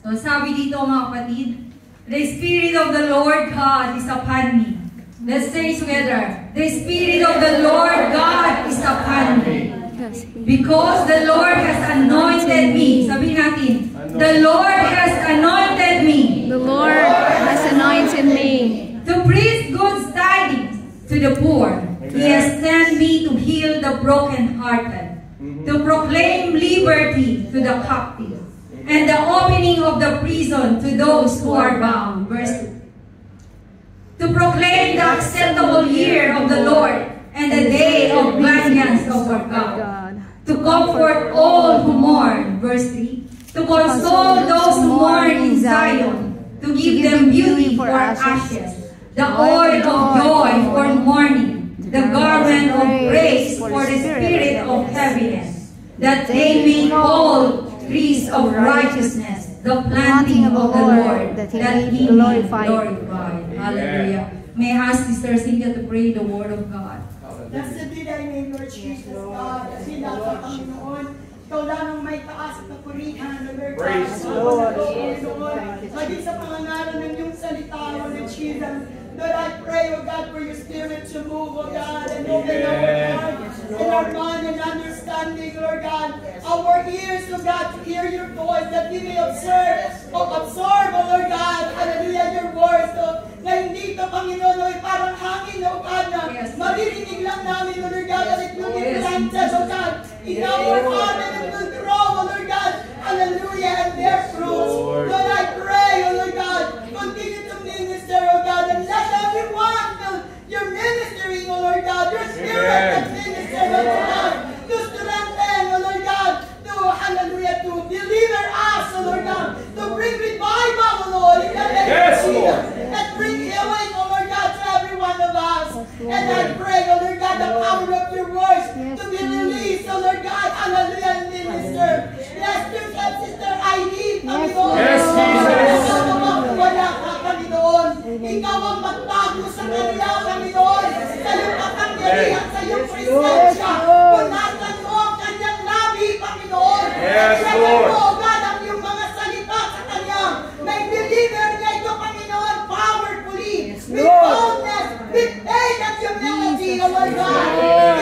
So sabi dito mga kapatid, the Spirit of the Lord God is upon me. Let's say together, the Spirit of the Lord God is upon me. Because the Lord has anointed me. Sabihin natin, the Lord has anointed me. The Lord has anointed me. To preach good tidings to the poor. He has sent me to heal the brokenhearted. To proclaim liberty to the captives. And the opening of the prison to those who are bound. Verse 2. To proclaim the acceptable year of the Lord and the day of vengeance of our God. To comfort all who mourn. Verse 3. To console those who mourn in Zion. To give them beauty for ashes. The oil of joy for mourning. The garment of praise for the spirit of heaviness. That they may all trees of righteousness, the planting of the Lord, that He may glorify. Hallelujah. May I ask Sister Cynthia to pray the word of God. Blessed be thy name, Lord Jesus, God. Kasi dapat, Panginoon, ikaw lamang may taas at kapurihan, Lord God. Praise the Lord. Maging sa pangangalan ng iyong salita, Lord Jesus. Lord, I pray, oh God, for your spirit to move, oh God, and open our heart and our mind and understanding, Lord God. Our ears, oh God, to hear your voice, that we may absorb, oh Lord God, hallelujah, your words, oh, na hindi ito, Panginoon, oh, parang hangin, oh God, na maririnig lang namin, oh Lord God, that it will be planted, oh God, in our heart, and it will grow, oh Lord God, hallelujah, and bear fruits. Lord, I pray, oh Lord God, continue to minister, oh God, and let everyone feel your ministering, oh Lord God, your spirit that ministers, oh Lord God, to strengthen, oh Lord God, to, hallelujah, to deliver us, oh Lord God, to bring revival, oh Lord, in the name of Jesus, and bring healing, oh Lord God, to every one of us. And I pray, oh Lord God, the power of your words to be released, oh Lord God, hallelujah, and minister. Bless your sister Eileen, Panginoon. Yes, Jesus. Wala ka, Panginoon. Ikaw ang magtago sa kanila, Panginoon. Sa iyong kapangyarihan, sa iyong presensya. Punasan mo ang kanyang labi, Panginoon. Yes, Lord. Mo, God, ang iyong mga salita sa kanya. May deliver niya ito, Panginoon, powerfully. With boldness, with faith and humility, O Lord God.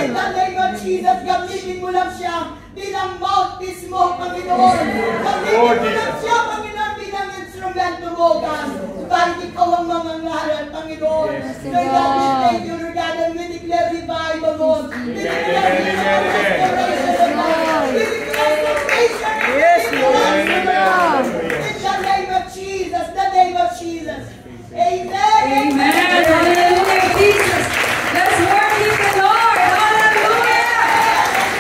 In the name of Jesus, gamitin mo lang siya bilang mouthpiece mo, Panginoon. Gamitin mo lang siya, Panginoon, bilang instrumento mo, God. Dahil ikaw ang mga ngalan, Panginoon. Lord God, we thank you, Lord God, and we declare revival, Lord. We declare restoration, Lord. We declare salvation. Yes, Lord. In the name of Jesus, the name of Jesus. Amen. Amen. Hallelujah, Jesus. Let's worship the Lord. Hallelujah.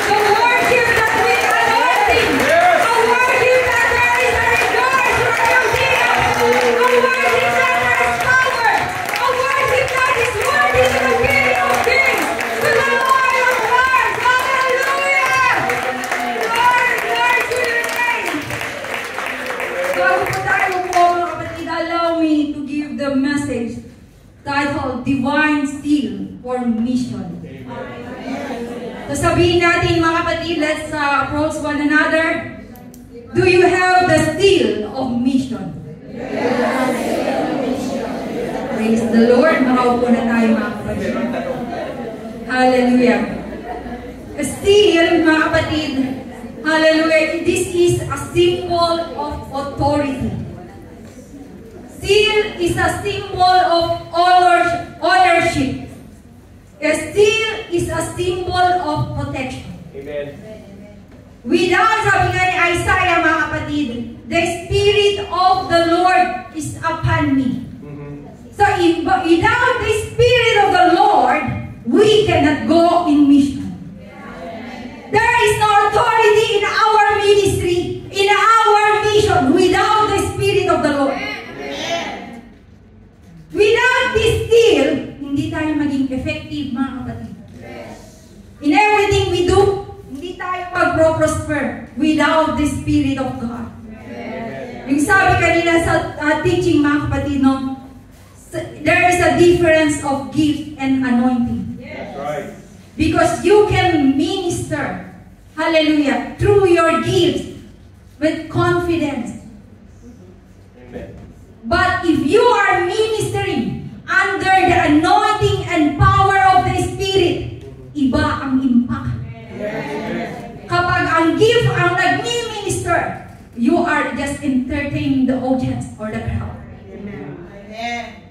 The worship that we are anointing. A worship that there is a rejoice for your kingdom. A worship that there is power. A worship that is worthy to the King of Kings. To the Lord of Lords. Hallelujah. Lord to your name. Bago po tayo po, mga kapatid, allow me to give the message titled Divine Steel for Mission. So sabihin natin, mga kapatid, let's approach one another. Do you have the steel of mission? Praise the Lord. Makaupo na tayo, mga kapatid. Hallelujah. Steel, mga kapatid, hallelujah, this is a symbol of authority. Steel is a symbol of ownership. Steel is a symbol of protection. Amen. Without, sabi nga ni Isaiah, mga kapatid, the Spirit of the Lord is upon me. So, without the Spirit of the Lord, we cannot go in mission. There is no authority in our ministry, in our mission, without the Spirit of the Lord. Without this steel, hindi tayo maging effective, mga kapatid. In everything we do, hindi tayo mag-prosper without the Spirit of God. Yung sabi kanina sa teaching, mga kapatid, no? There is a difference of gift and anointing. That's right. Because you can minister, hallelujah, through your gifts with confidence. if you are ministering under the anointing and power of the Spirit, iba ang impact. Kapag ang gift ang nagmi-minister, you are just entertaining the audience or the crowd.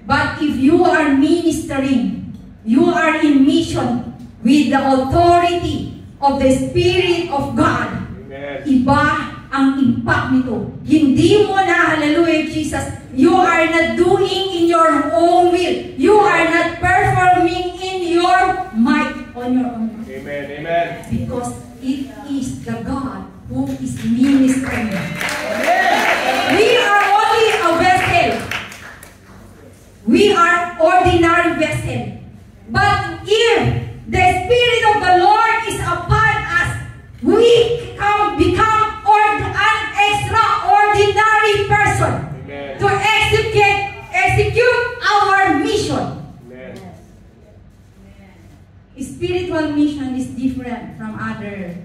But if you are ministering, you are in mission with the authority of the Spirit of God. Iba ang impact nito. Hindi mo na, hallelujah Jesus, you are not doing in your own will. You are not performing in your might on your own. Amen. Amen. Because it is the God who is ministering. We are only a vessel. We are ordinary vessel. But if the Spirit of the Lord is upon us, we become an extraordinary person. Amen. To execute our mission. Amen. Spiritual mission is different from other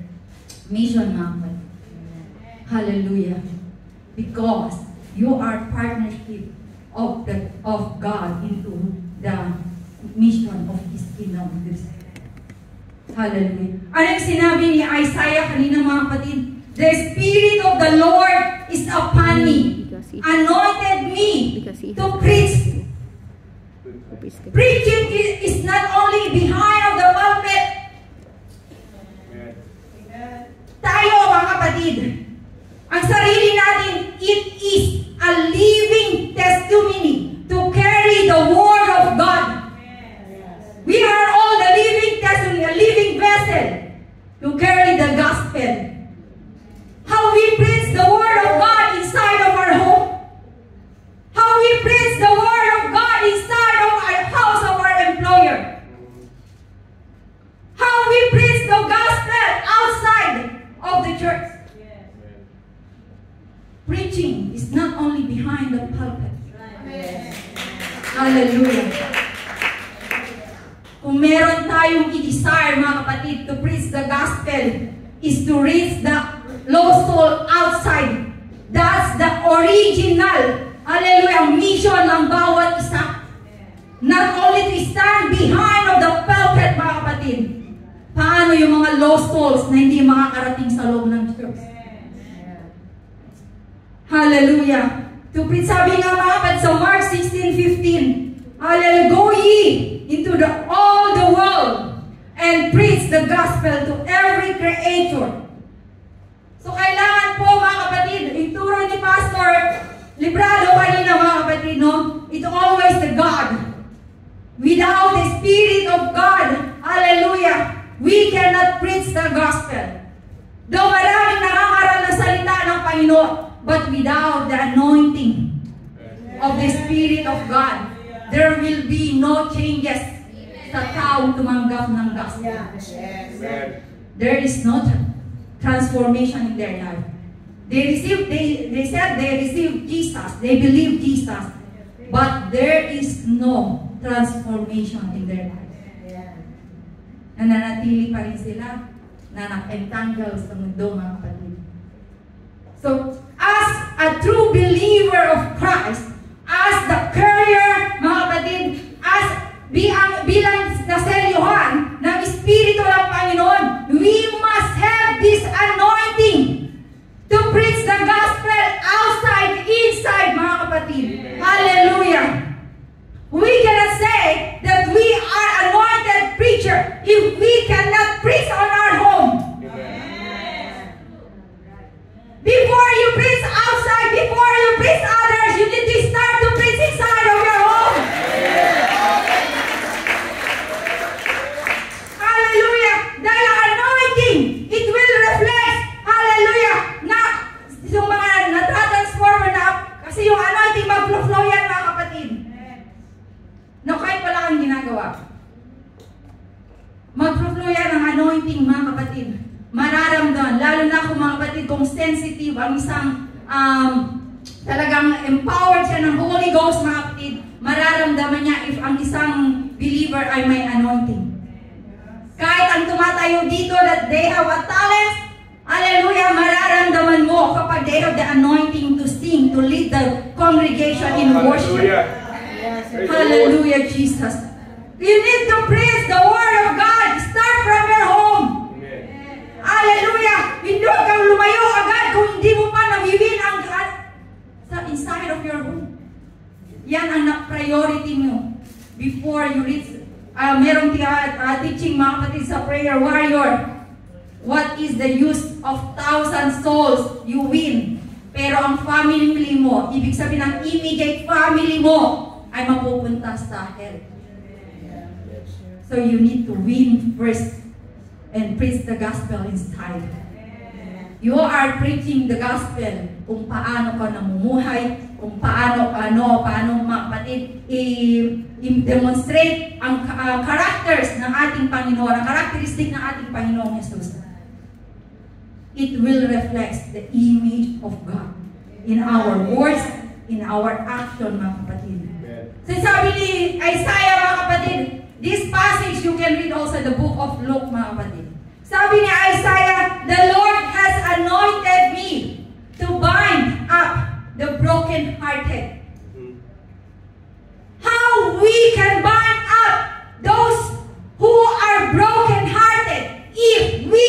mission, mga kapatid. Hallelujah. Because you are partnership of God into the mission of His kingdom. Hallelujah. Ano yung sinabi ni Isaiah kanina, mga kapatid? The Spirit of the Lord is upon me, anointed me to preach. Preaching is not only behind of the pulpit. Tayo, mga kapatid, ang sarili natin, it is a living testimony to carry the word of God. We are all the living testimony, a living vessel to carry the gospel. How we preach the word of God inside of our home. How we preach the word of God inside of our house of our employer. How we preach the gospel outside of the church. Preaching is not only behind the pulpit. Hallelujah. Kung meron tayong i-desire, mga kapatid, to preach the gospel, is to reach the lost soul outside. That's the original, hallelujah, mission ng bawat isa. Not only to stand behind of the pulpit, mga kapatid. Paano yung mga lost souls na hindi makakarating sa loob ng church? Hallelujah. To preach, sabi nga mga kapatid sa Mark 16:15, hallelujah, go ye into all the world and preach the gospel to every creature. So kailangan po, mga kapatid, ituro ni Pastor Librado kanina, mga kapatid, no? It's always the God. Without the Spirit of God, hallelujah, we cannot preach the gospel. Though maraming nakakaral na salita ng Panginoon, but without the anointing of the Spirit of God, there will be no changes sa taong tumanggap ng gospel. There is no transformation in their life. They said they received Jesus, they believe Jesus, but there is no transformation in their life. Nananatili pa rin sila na nag-entangle sa mundo, mga kapatid. So, as a true believer of Christ, as the carrier, mga kapatid, as bilang naselyuhan ng Espiritu ng Panginoon, we must have this anointing to preach the gospel outside, inside, mga kapatid. Hallelujah. We cannot say that we are anointed preacher if we cannot preach on our home. Before you preach outside, before you preach others, you need to start to preach inside of your home. Hallelujah. Dahil ang anointing, it will reflect, hallelujah, na yung mga natatransform na, kasi yung anointing mag-flow yan, mga kapatid. No, kahit wala kang ginagawa. Mag-flow yan ang anointing, mga kapatid. Mararamdaman, lalo na kung mga kapatid, kung sensitive, ang isang talagang empowered siya ng Holy Ghost, mga kapatid, mararamdaman niya if ang isang believer ay may anointing. Kahit ang tumatayo dito that they have a talent, hallelujah, mararamdaman mo kapag they have the anointing to sing, to lead the congregation in worship. Hallelujah. Praise the Lord. Hallelujah, Jesus. You need to preach the word of God. Start from your home. Amen. Hallelujah. Hindi kang lumayo agad kung hindi mo pa nawiwin ang sa inside of your home. Yan ang priority mo before you reach. Merong teaching mga kapatid sa Prayer Warrior. What is the use of 1,000 souls you win? Pero ang family mo, ibig sabihin ang immediate family mo, ay mapupunta sa hell. So you need to win first and preach the gospel inside. You are preaching the gospel kung paano ka namumuhay, kung paano mga kapatid, i-demonstrate ang characters ng ating Panginoon, ang characteristic ng ating Panginoong Jesus. It will reflect the image of God in our words, in our action, mga kapatid. So sabi ni Isaiah, mga kapatid, this passage you can read also the book of Luke, mga kapatid. Sabi ni Isaiah, the Lord has anointed me to bind up the broken-hearted. How we can bind up those who are broken-hearted if we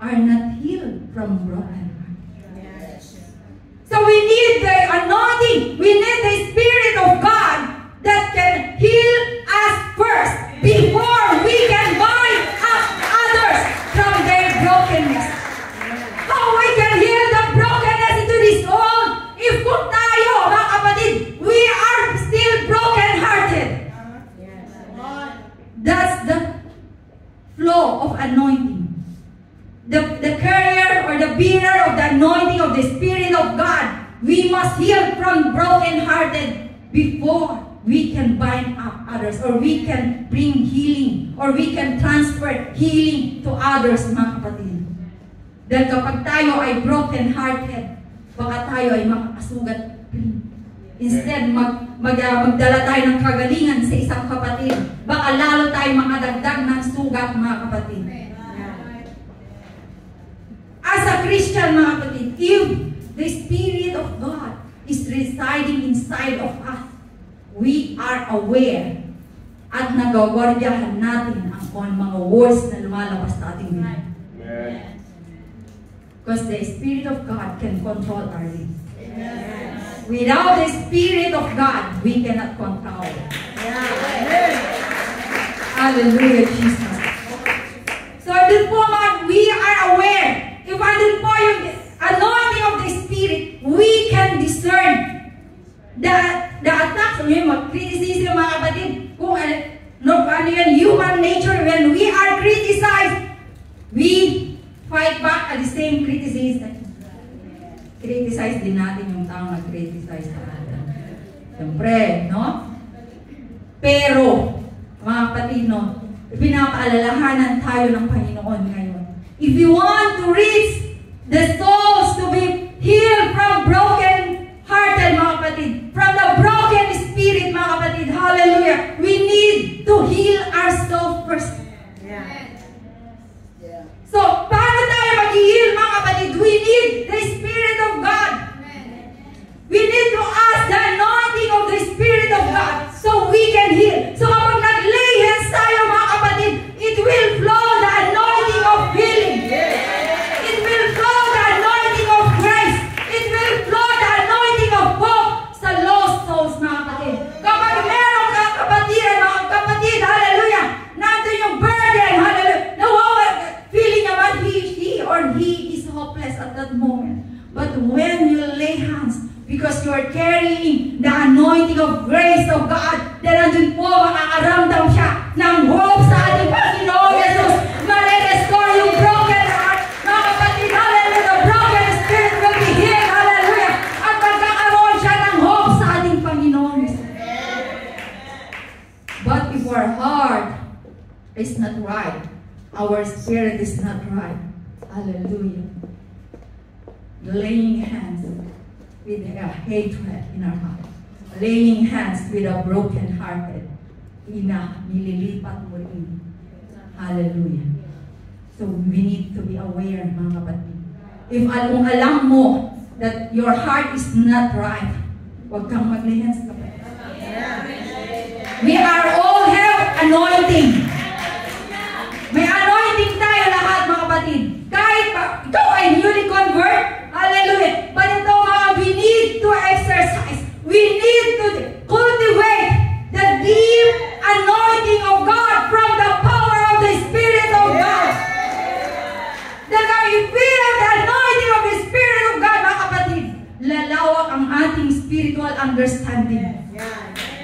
are not healed from broken heart. So we need the anointing. We need the Spirit of God that can heal us first before we can bind up others from their brokenness. How we can heal the brokenness into this world if kung tayo, mga kapatid, we are still broken-hearted. That's the flow of anointing. The carrier or the bearer of the anointing of the Spirit of God, we must heal from broken-hearted before we can bind up others, or we can bring healing, or we can transfer healing to others, mga kapatid. Dahil kapag tayo ay broken-hearted, baka tayo ay makakasugat. Instead, magdala tayo ng kagalingan sa isang kapatid, baka lalo tayo makadagdag ng sugat, mga kapatid. As a Christian, mga kapatid, if the Spirit of God is residing inside of us, we are aware at nagagwardyahan natin ang mga words na lumalabas sa ating bibig. Because the Spirit of God can control our lips. Without the Spirit of God, we cannot control. Hallelujah, Jesus. So, dun po we are aware. If andun po yung anointing of the Spirit, we can discern the attacks, mag-criticism, mga kapatid, kung ano yan, human nature, when we are criticized, we fight back at the same criticism. Criticize din natin yung taong nag-criticize natin. Siyempre, no? Pero, mga kapatid, no, pinapaalalahanan tayo ng Panginoon ngayon. If you want to reach the souls to be healed from broken-hearted, mga kapatid, from the broken spirit, mga kapatid, hallelujah, we need to heal ourselves first. So, paano tayo mag-heal, mga kapatid? We need the Spirit of God. We need to ask the anointing of the Spirit of God so we can heal. So, kapag nag-lay hands tayo, mga kapatid, it will flow the anointing of healing. It will flow the anointing of grace. It will flow the anointing of hope sa lost souls, mga kapatid. Kapag meron ka kapatid, hallelujah, nandun yung burden, hallelujah, feeling naman he or he is hopeless at that moment. But when you lay hands, because you are carrying the anointing of grace of God, then nandun po makakaramdam siya ng hope sa ating Panginoon Jesus. Mare-restore yung broken heart. Mga kapatid, hallelujah, the broken spirit will be healed, hallelujah. At magkakaroon siya ng hope sa ating Panginoon Jesus. But if our heart is not right, our spirit is not right, hallelujah, laying hands with a hatred in our heart, laying hands with a broken-hearted, nililipat mo rin. Hallelujah. So we need to be aware, mga kapatid. Kung alam mo that your heart is not right, huwag kang maglihens, kapatid. We are all have anointing. May anointing tayo lahat, mga kapatid. Kahit ikaw ay newly convert, hallelujah. But ito mga, we need to exercise. We need to cultivate the deep anointing of God from the power of the Spirit of God. That we feel the anointing of the Spirit of God, mga kapatid. Lalawak ang ating spiritual understanding.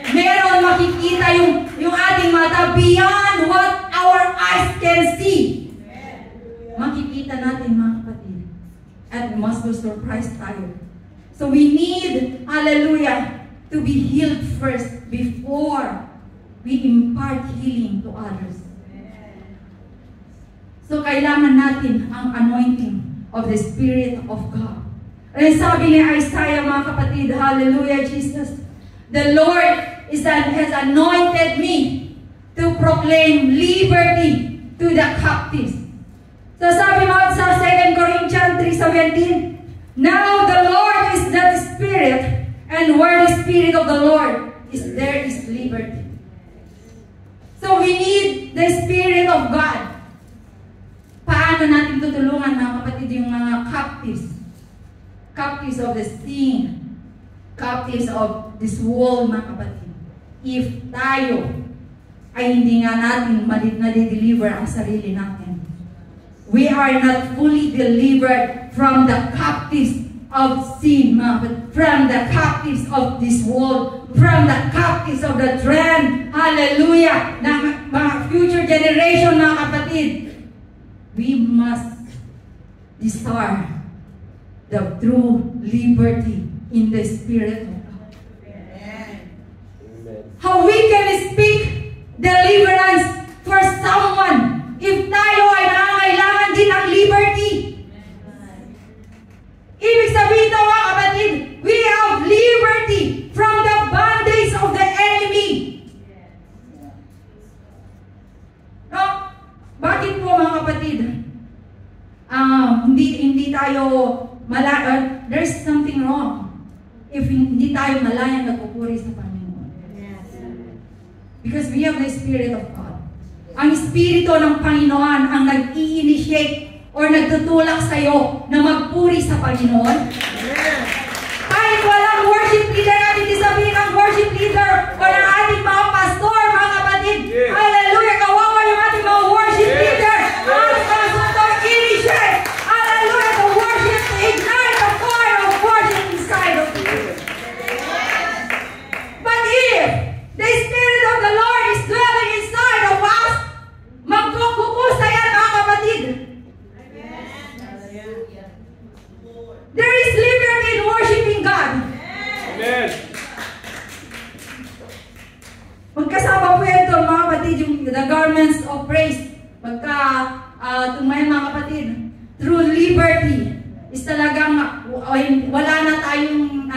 Meron makikita yung ating mata beyond what our eyes can see. Makikita natin, mga kapatid. At must be surprised tayo. So we need, hallelujah, to be healed first before we impart healing to others. So kailangan natin ang anointing of the Spirit of God. And sabi ni Isaiah, mga kapatid, hallelujah, Jesus, the Lord has anointed me to proclaim liberty to the captives. So sabi mo sa 2 Corinthians 3:17, now the Lord is the Spirit, and where the Spirit of the Lord is, there is liberty. So we need the Spirit of God. Paano natin tutulungan, mga kapatid, yung mga captives? Captives of the sin, captives of this world, mga kapatid. If tayo ay hindi nga natin na-deliver ang sarili natin, we are not fully delivered from the captives of sin, from the captives of this world, from the captives of the trend, hallelujah, ng mga future generation, mga kapatid. We must desire the true liberty in the Spirit of God. How we can speak deliverance for someone if tayo ay nangangailangan din ng liberty. Ibig sabihin ito, mga kapatid, we have liberty from the bondage of the enemy. No? Bakit po, mga kapatid? Hindi tayo there's something wrong if hindi tayo malayang nagpupuri sa Panginoon. Because we have the Spirit of God. Ang Espiritu ng Panginoon ang nag-i-initiate or nagtutulak sa iyo na magpuri sa Panginoon. Kahit walang worship leader, natin isabihin ang worship leader o ng ating mga pastor, mga kapatid. Hallelujah! Kawawa yung ating mga worship leader. Ang pastor initiate. Hallelujah! The worship to ignite the fire of worship inside of you. But if the Spirit of the Lord is dwelling inside of us, magkukusa yan, mga kapatid. There is liberty in worshiping God. Amen. Magkasama po ito, mga kapatid, yung the garments of praise. Tumayan, mga kapatid, through liberty is talagang wala na tayong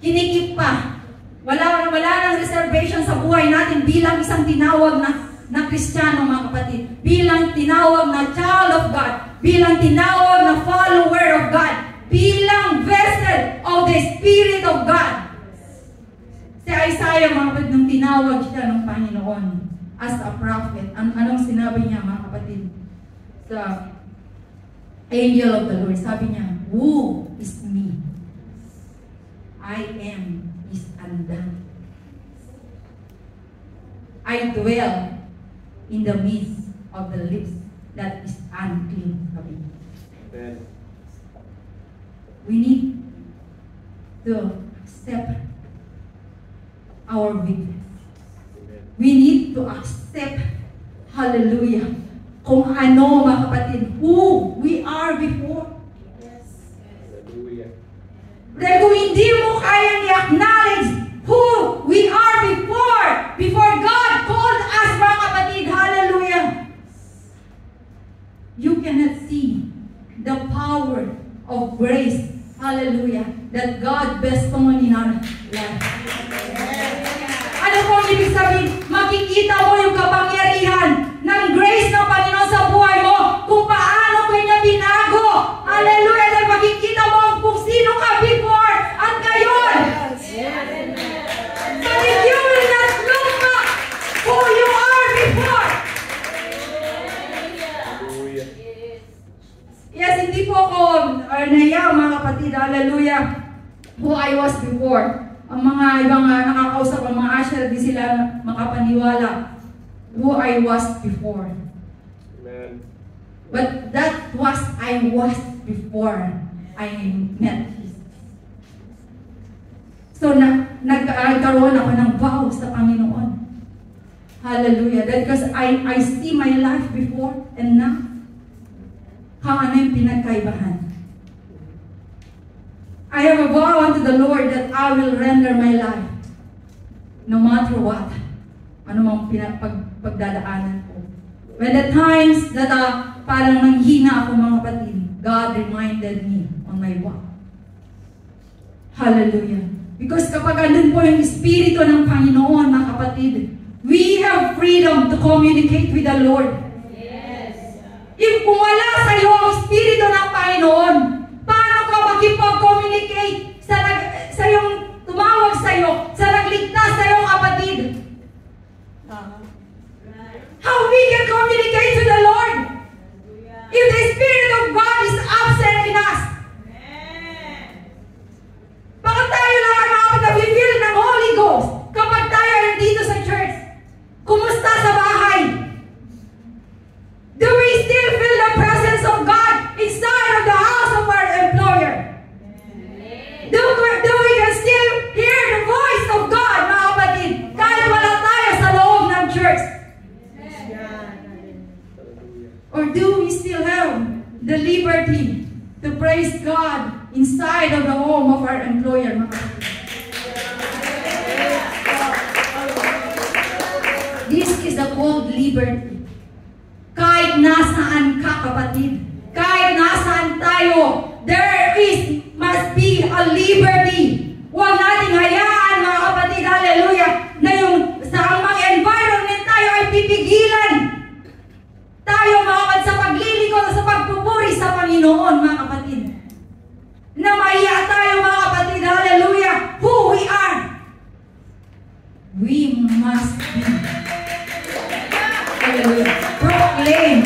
kinikip pa. Wala nang reservation sa buhay natin bilang isang tinawag na Kristiyano, mga kapatid. Bilang tinawag na child of God. Bilang tinawag na follower of God. Bilang vessel of the Spirit of God. Si Isaiah, mga kapatid, nung tinawag siya ng Panginoon as a prophet, anong sinabi niya, mga kapatid? Sa angel of the Lord, sabi niya, who is me? I am is undone. I dwell in the midst of the lips that is unclean. Amen. We need to accept our weakness. We need to accept, hallelujah, kung ano, mga kapatid, who we are before. Hallelujah. Dahil kung hindi mo kayang i-acknowledge who we are before God called us, mga kapatid, hallelujah, you cannot see the power of grace, hallelujah, that God bestowed in our life. Ano pong ibig sabihin? Makikita mo yung kapangyarihan ng grace ng Panginoon sa buhay mo kung paano kayo niya binago. Hallelujah! Dahil makikita mo kung sino who I was before. Ang mga ibang nakakausap, ang mga usher, di sila makapaniwala who I was before. Amen. But that was I was before I met Jesus. So, nagkaroon ako ng vow sa Panginoon. Hallelujah. That because I see my life before and now. Ano yung pinagkaibahan? I have a vow unto the Lord that I will render my life no matter what. Ano mang pagdadaanan ko. When the times that parang nanghina ako mga kapatid, God reminded me on my vow. Hallelujah. Because kapag andun po yung Espiritu ng Panginoon, mga kapatid, we have freedom to communicate with the Lord. Yes. If kung wala sa iyo ang Espiritu ng Panginoon, paano ka makipag-communicate sa yung tumawag sa iyo, sa nagligtas sa iyo, kapatid? How we can communicate to the Lord if the Spirit of God is absent in us? Bakit tayo lang ang nakapag-feel ng Holy Ghost kapag tayo ay dito sa church? Kumusta sa bahay? Do we still feel the presence of God inside of the house of our employer? Do we can still hear the voice of God, mga kapatid, kahit wala tayo sa loob ng church? Or do we still have the liberty to praise God inside of the home of our employer, mga kapatid? This is the called liberty. Kahit nasaan ka, kapatid, kahit nasaan tayo, there must be a liberty. Huwag nating hayaan, mga kapatid, hallelujah, na yung sa mga environment tayo ay pipigilan. Tayo, mga kapatid, sa paglilingkod at sa pagpupuri sa Panginoon, mga kapatid. Na mahiya tayo, mga kapatid, hallelujah, who we are. We must be, hallelujah, proclaim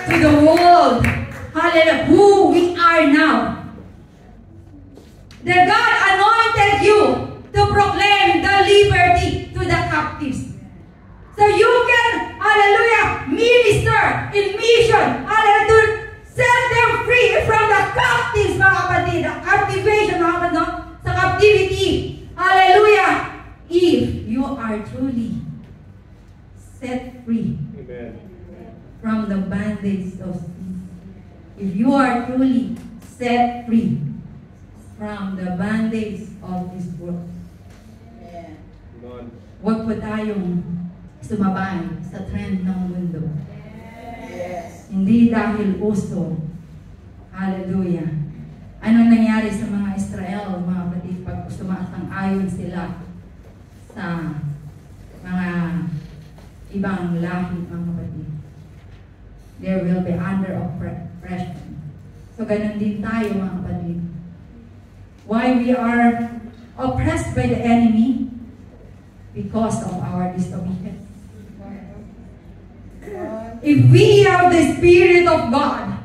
to the world, hallelujah, who we are now. That God anointed you to proclaim the liberty to the captives. So you can, hallelujah, minister in mission, hallelujah, to set them free from the captives, mga kapatid, the captivation, mga kapatid, no? Sa captivity. Hallelujah. If you are truly set free. Amen. From the bondage of sin. If you are truly set free from the bondage of this world. Lord. Huwag po tayong sumabay sa trend ng mundo. Hindi dahil uso. Hallelujah. Anong nangyari sa mga Israel, mga kapatid, pag sumasang-ayon sila sa mga ibang lahi, mga kapatid? There will be under oppression. So, ganun din tayo, mga kapatid. Why we are oppressed by the enemy? Because of our disobedience. If we have the Spirit of God,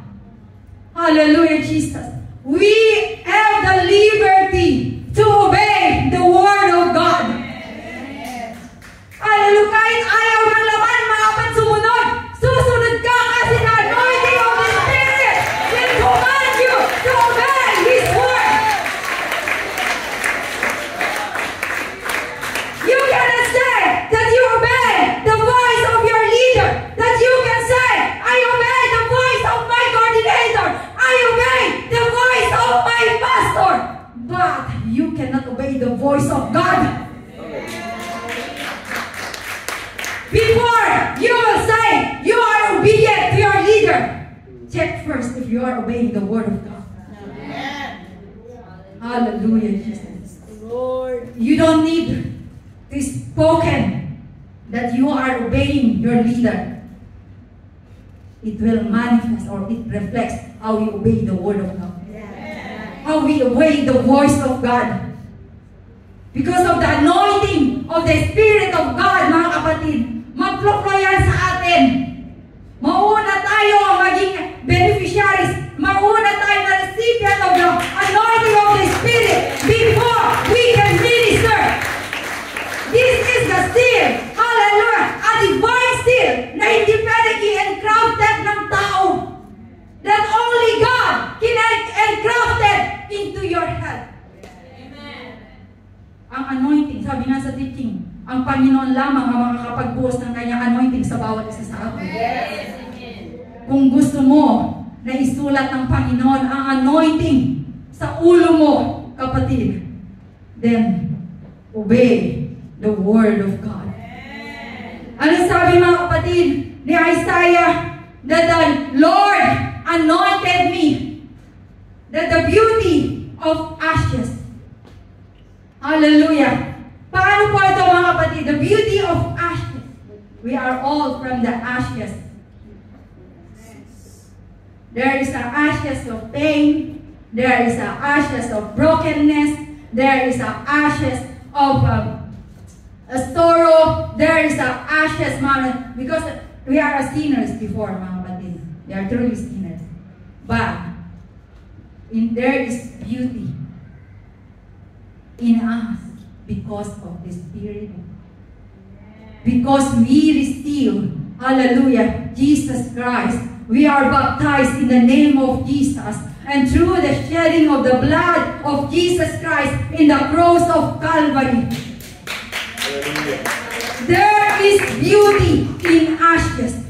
hallelujah, Jesus, we have the liberty to obey the Word of God. Hallelujah, kahit ayaw ng laman, mga kapatid, sumunod. Susunod ka kasi the anointing of the Spirit will command you to obey His Word. You cannot say that you obey the voice of your leader, that you can say, I obey the voice of my coordinator, I obey the voice of my pastor, but you cannot obey the voice of God. Before you will say you are obedient to your leader, check first if you are obeying the Word of God. Hallelujah, Jesus. Lord. You don't need to spoken that you are obeying your leader. It will manifest or it reflects how we obey the Word of God. How we obey the voice of God. Because of the anointing of the Spirit of God, mga kapatid, mag-flow yan sa atin. Mauna tayo maging beneficiaries. Mauna tayo na recipient of the anointing of the Spirit. ang anointing, sabi nga sa teaching, ang Panginoon lamang ang makakapagbuhos ng kanyang anointing sa bawat isa sa atin. Kung gusto mo na isulat ng Panginoon ang anointing sa ulo mo, kapatid, then obey the word of God. Ano sabi mga kapatid ni Isaiah? That the Lord anointed me, that the beauty of ashes. Hallelujah. Paano po ito mga kapatid? The beauty of ashes. We are all from the ashes. There is the ashes of pain. There is the ashes of brokenness. There is the ashes of a sorrow. There is the ashes, because we are sinners before, mga kapatid. We are truly sinners. But there is beauty in us because of the Spirit. Because we receive, hallelujah, Jesus Christ. We are baptized in the name of Jesus. And through the shedding of the blood of Jesus Christ in the cross of Calvary, hallelujah, there is beauty in ashes.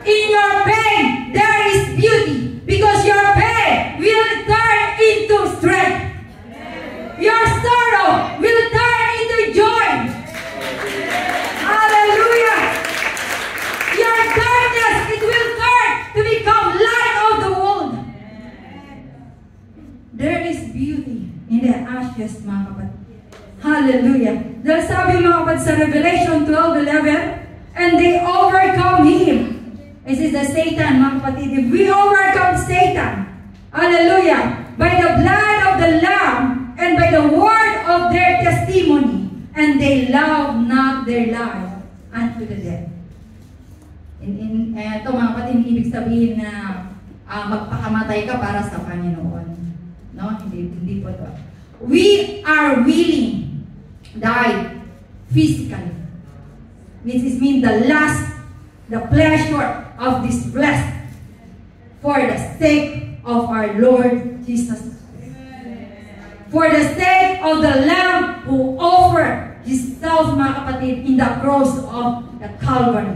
In your pain, there is beauty. Because your pain will turn into strength. Your sorrow will turn into joy. Hallelujah. Your darkness, it will turn to become light of the world. There is beauty in the ashes, mga kapatid. Hallelujah. Dahil sabi mga kapatid sa Revelation 12:11, and they overcome him. This is the Satan, mga kapatid. If we overcome Satan, hallelujah, by the blood of the Lamb and by the word of their testimony, and they love not their life unto the death. Ito mga kapatid, ibig sabihin na magpakamatay ka para sa Panginoon. No? Hindi po ito. We are willing die physically. This means the pleasure of this flesh for the sake of our Lord Jesus. For the sake of the Lamb who offered Himself, mga kapatid, in the cross of the Calvary.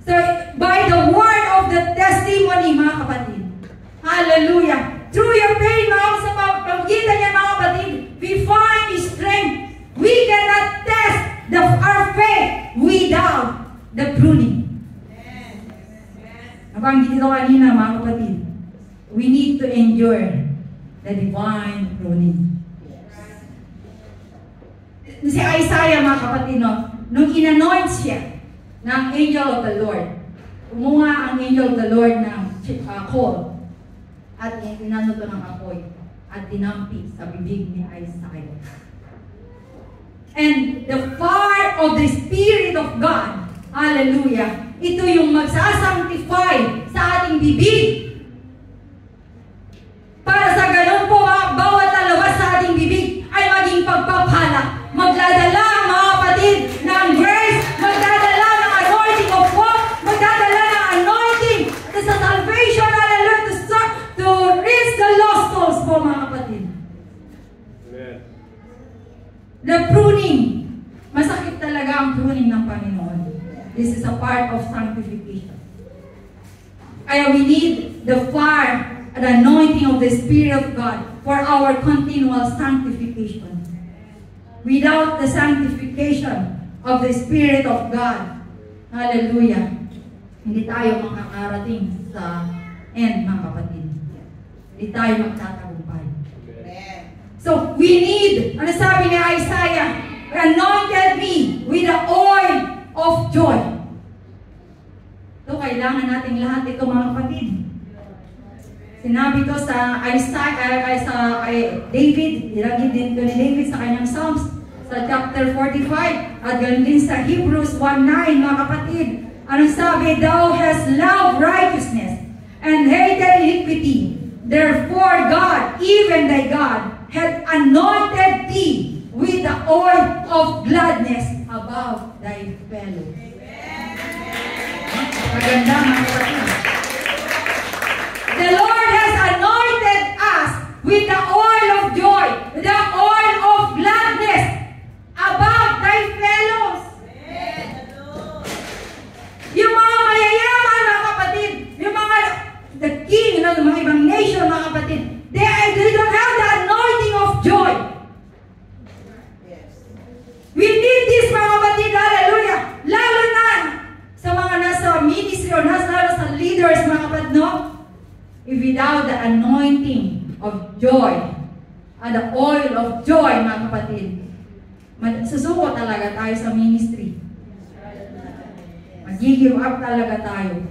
So, by the word of the testimony, mga kapatid, hallelujah, through your pain, mga pagkita niya, mga kapatid, we find strength. We cannot test our faith without the pruning. Nabanggit ito kanina, mga kapatid, we need to endure the divine pruning. Si Isaiah, mga kapatid, nung inanoint siya ng angel of the Lord, umuha ang angel of the Lord ng coal at inano to ng apoy at dinampi sa bibig ni Isaiah. And the fire of the Spirit of God, hallelujah, ito yung magsasanctify sa ating bibig. Para sa ganun po, bawat lalabas sa ating bibig ay maging pagpapala. Magdadala, mga kapatid, ng grace, magdadala ng anointing of hope, magdadala ng anointing sa salvation, hallelujah, to reach the lost souls po, mga kapatid. Amen. The pruning, masakit talaga ang pruning ng Panginoon. This is a part of sanctification. Kaya we need the fire and anointing of the Spirit of God for our continual sanctification. Without the sanctification of the Spirit of God, hallelujah, hindi tayo makakarating sa end, mga kapatid. Hindi tayo magtatagumpay. So, we need, ano sabi ni Isaiah, anointed me with the oil of joy. Ito, kailangan nating lahat ito, mga kapatid. Sinabi ko sa David, ilagay din ko ni David sa kanyang Psalms, sa chapter 45, at ganoon din sa Hebrews 1:9, mga kapatid. Anong sabi? Thou hast loved righteousness and hated iniquity. Therefore God, even thy God, hath anointed thee with the oil of gladness above thy fellows. Maganda, mga kapatid. The Lord has anointed us with the oil of joy, the oil of gladness and the oil of joy, mga kapatid. Susuko talaga tayo sa ministry. Mag-give up talaga tayo.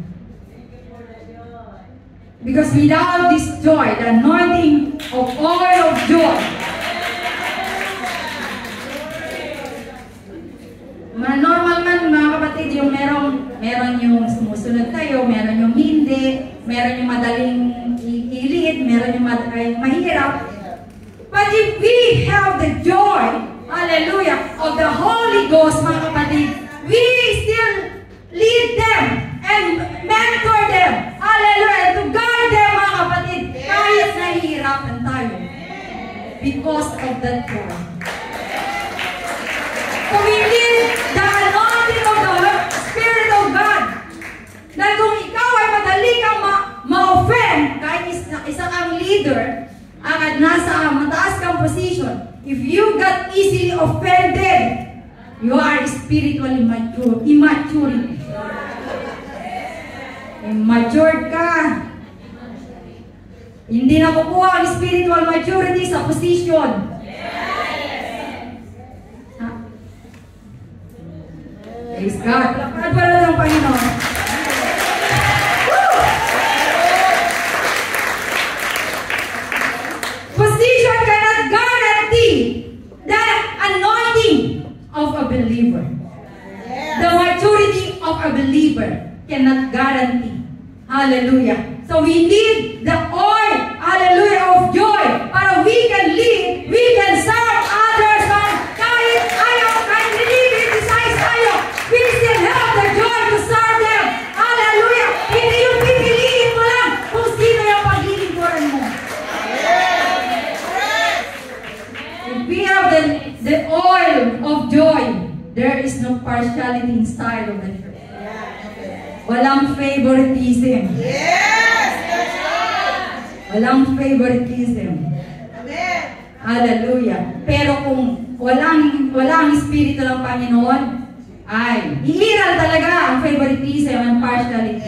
Because without this joy, the anointing of oil of joy, normal man mga kapatid, yung meron yung sumusunod tayo, meron yung hindi, meron yung madaling i-lead, meron yung mahirap. But if we have the joy, hallelujah, of the Holy Ghost, mga kapatid, we still lead them and mentor them, hallelujah, to guide them, mga kapatid, kahit nahihirapan tayo because of that joy. So we need the anointing of the Spirit of God. Dahil kung ikaw ay madali kang ma-offend, kahit isa kang leader, at nasa mataas kang position, if you got easily offended, you are spiritually immature. Immature ka. Hindi nakukuha ang spiritual maturity sa position. Praise God. Lakad pala ng Panginoon. Position cannot guarantee the anointing of a believer. The maturity of a believer cannot guarantee. Hallelujah. So we need the oil, hallelujah, of joy para we can lead, we can serve others. Kahit ayaw, kahit hindi criticize tayo, we still have the joy to serve them. Hallelujah. Hindi yung pipiliin mo lang kung sino yung paglilingkuran mo. If we have the oil of joy, there is no partiality inside of the church. Walang favoritism. Walang favoritism. Hallelujah. Pero kung walang espiritu ng Panginoon, ay iiral talaga ang favoritism and partiality.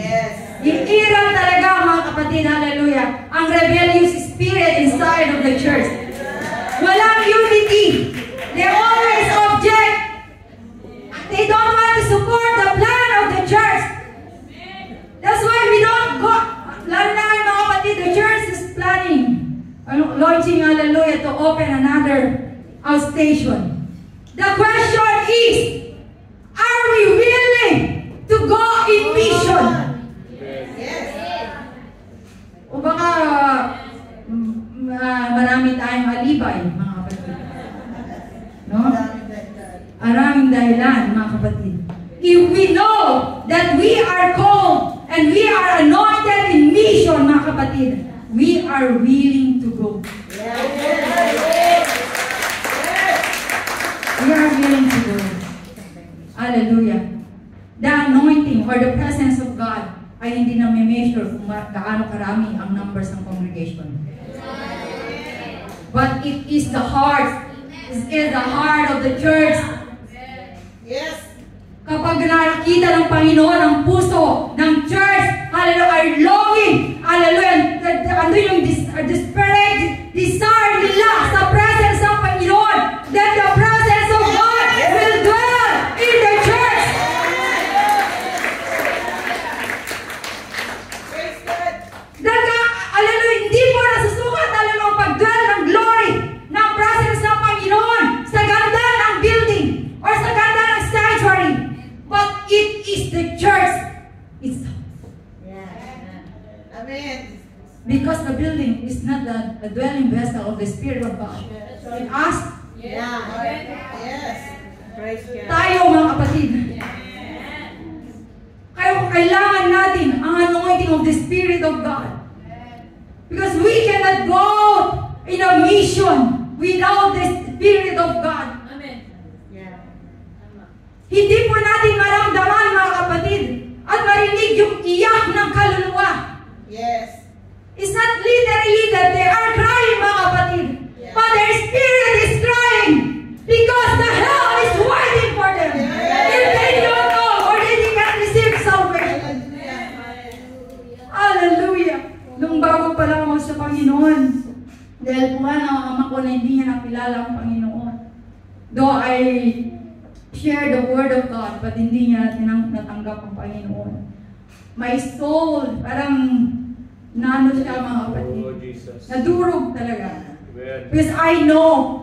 Iiral talaga, mga kapatid, hallelujah, ang rebellious spirit inside of the church. Walang unity. They always object. They don't want to support the plan of the church. That's why we don't go. Lalo na mga kapatid, the church is planning, launching, hallelujah, to open another outstation. The question is, are we willing to go in mission? O baka marami tayong alibay, mga kapatid. No? Maraming dahilan, mga kapatid. If we know that we are called and we are anointed in mission, mga kapatid, we are willing to go. We are willing to go. Hallelujah. The anointing or the presence of God ay hindi na may measure kung gaano karami ang numbers ng congregation. But it is the heart. It is the heart of the church. Yes. Kapag nakikita ng Panginoon ang puso ng church, hallelujah, are longing, hallelujah, ano yung desperate desire nila sa presence ng Panginoon, then the presence of God will dwell in the church. Hallelujah, hindi po nasusukat, hallelujah, ang pag-dwell ng glory ng presence ng Panginoon sa ganda ng building or sa ganda ng sanctuary. But it is the church itself. Amen. Because the building is not the dwelling vessel of the Spirit of God. In us, Yes. Praise God. tayo, mga kapatid. Kaya kailangan natin ang anointing of the Spirit of God. Because we cannot go in a mission without the Spirit of God. Hindi po natin maramdaman, mga kapatid, at marinig yung iyak ng kaluluwa. Yes. It's not literally that they are crying, mga kapatid, but their spirit is crying because the hell is waiting for them. If they don't know or they cannot receive salvation. Hallelujah. Nung bago pa lang ako sa Panginoon, dahil po ang ama ko na hindi ng Panginoon. Though I share the Word of God, but hindi niya natanggap ang Panginoon. My soul, parang nano siya mga kapatid. Oh, Jesus. Nadurog talaga. Amen. Because I know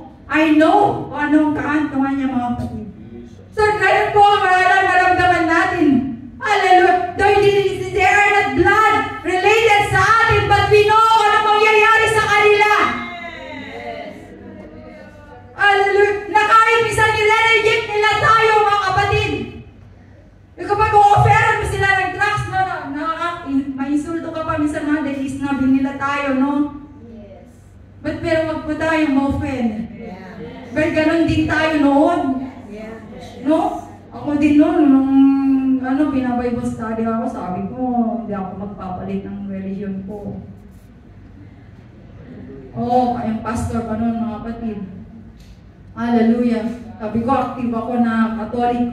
kung anong kaantungan niya mga kapatid. So, ngayon po, maramdaman natin. Hallelujah. Though they are not blood related sa atin, but we know kung ano mangyayari sa kanila. Hallelujah. Na kahit minsan nire-reject nila tayo, mga kapatid. Kapag o-offeran mo sila ng drugs, ma-insulto ka pa minsan na, dahil isnabing nila tayo, no? But pero wag po tayo ma-offend. But ganun din tayo noon. No? Ako din noon, nung binabible study ako, sabi ko, hindi ako magpapalit ng religion ko. Kayong pastor pa noon, mga kapatid. Hallelujah. Sabi ko, active ako na Catholic.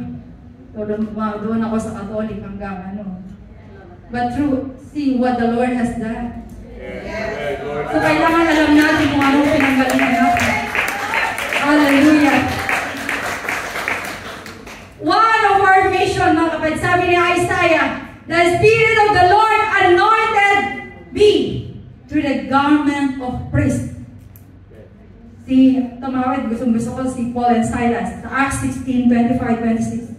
Doon ako sa Catholic hanggang ano. But see what the Lord has done. So, kailangan alam natin kung anong pinanggalingan natin. Hallelujah. One of our mission, mga kapatid, sabi ni Isaiah, the Spirit of the Lord anointed me to the garment of priest. Tumawid, gusto ko si Paul and Silas, sa Acts 16, 25-26.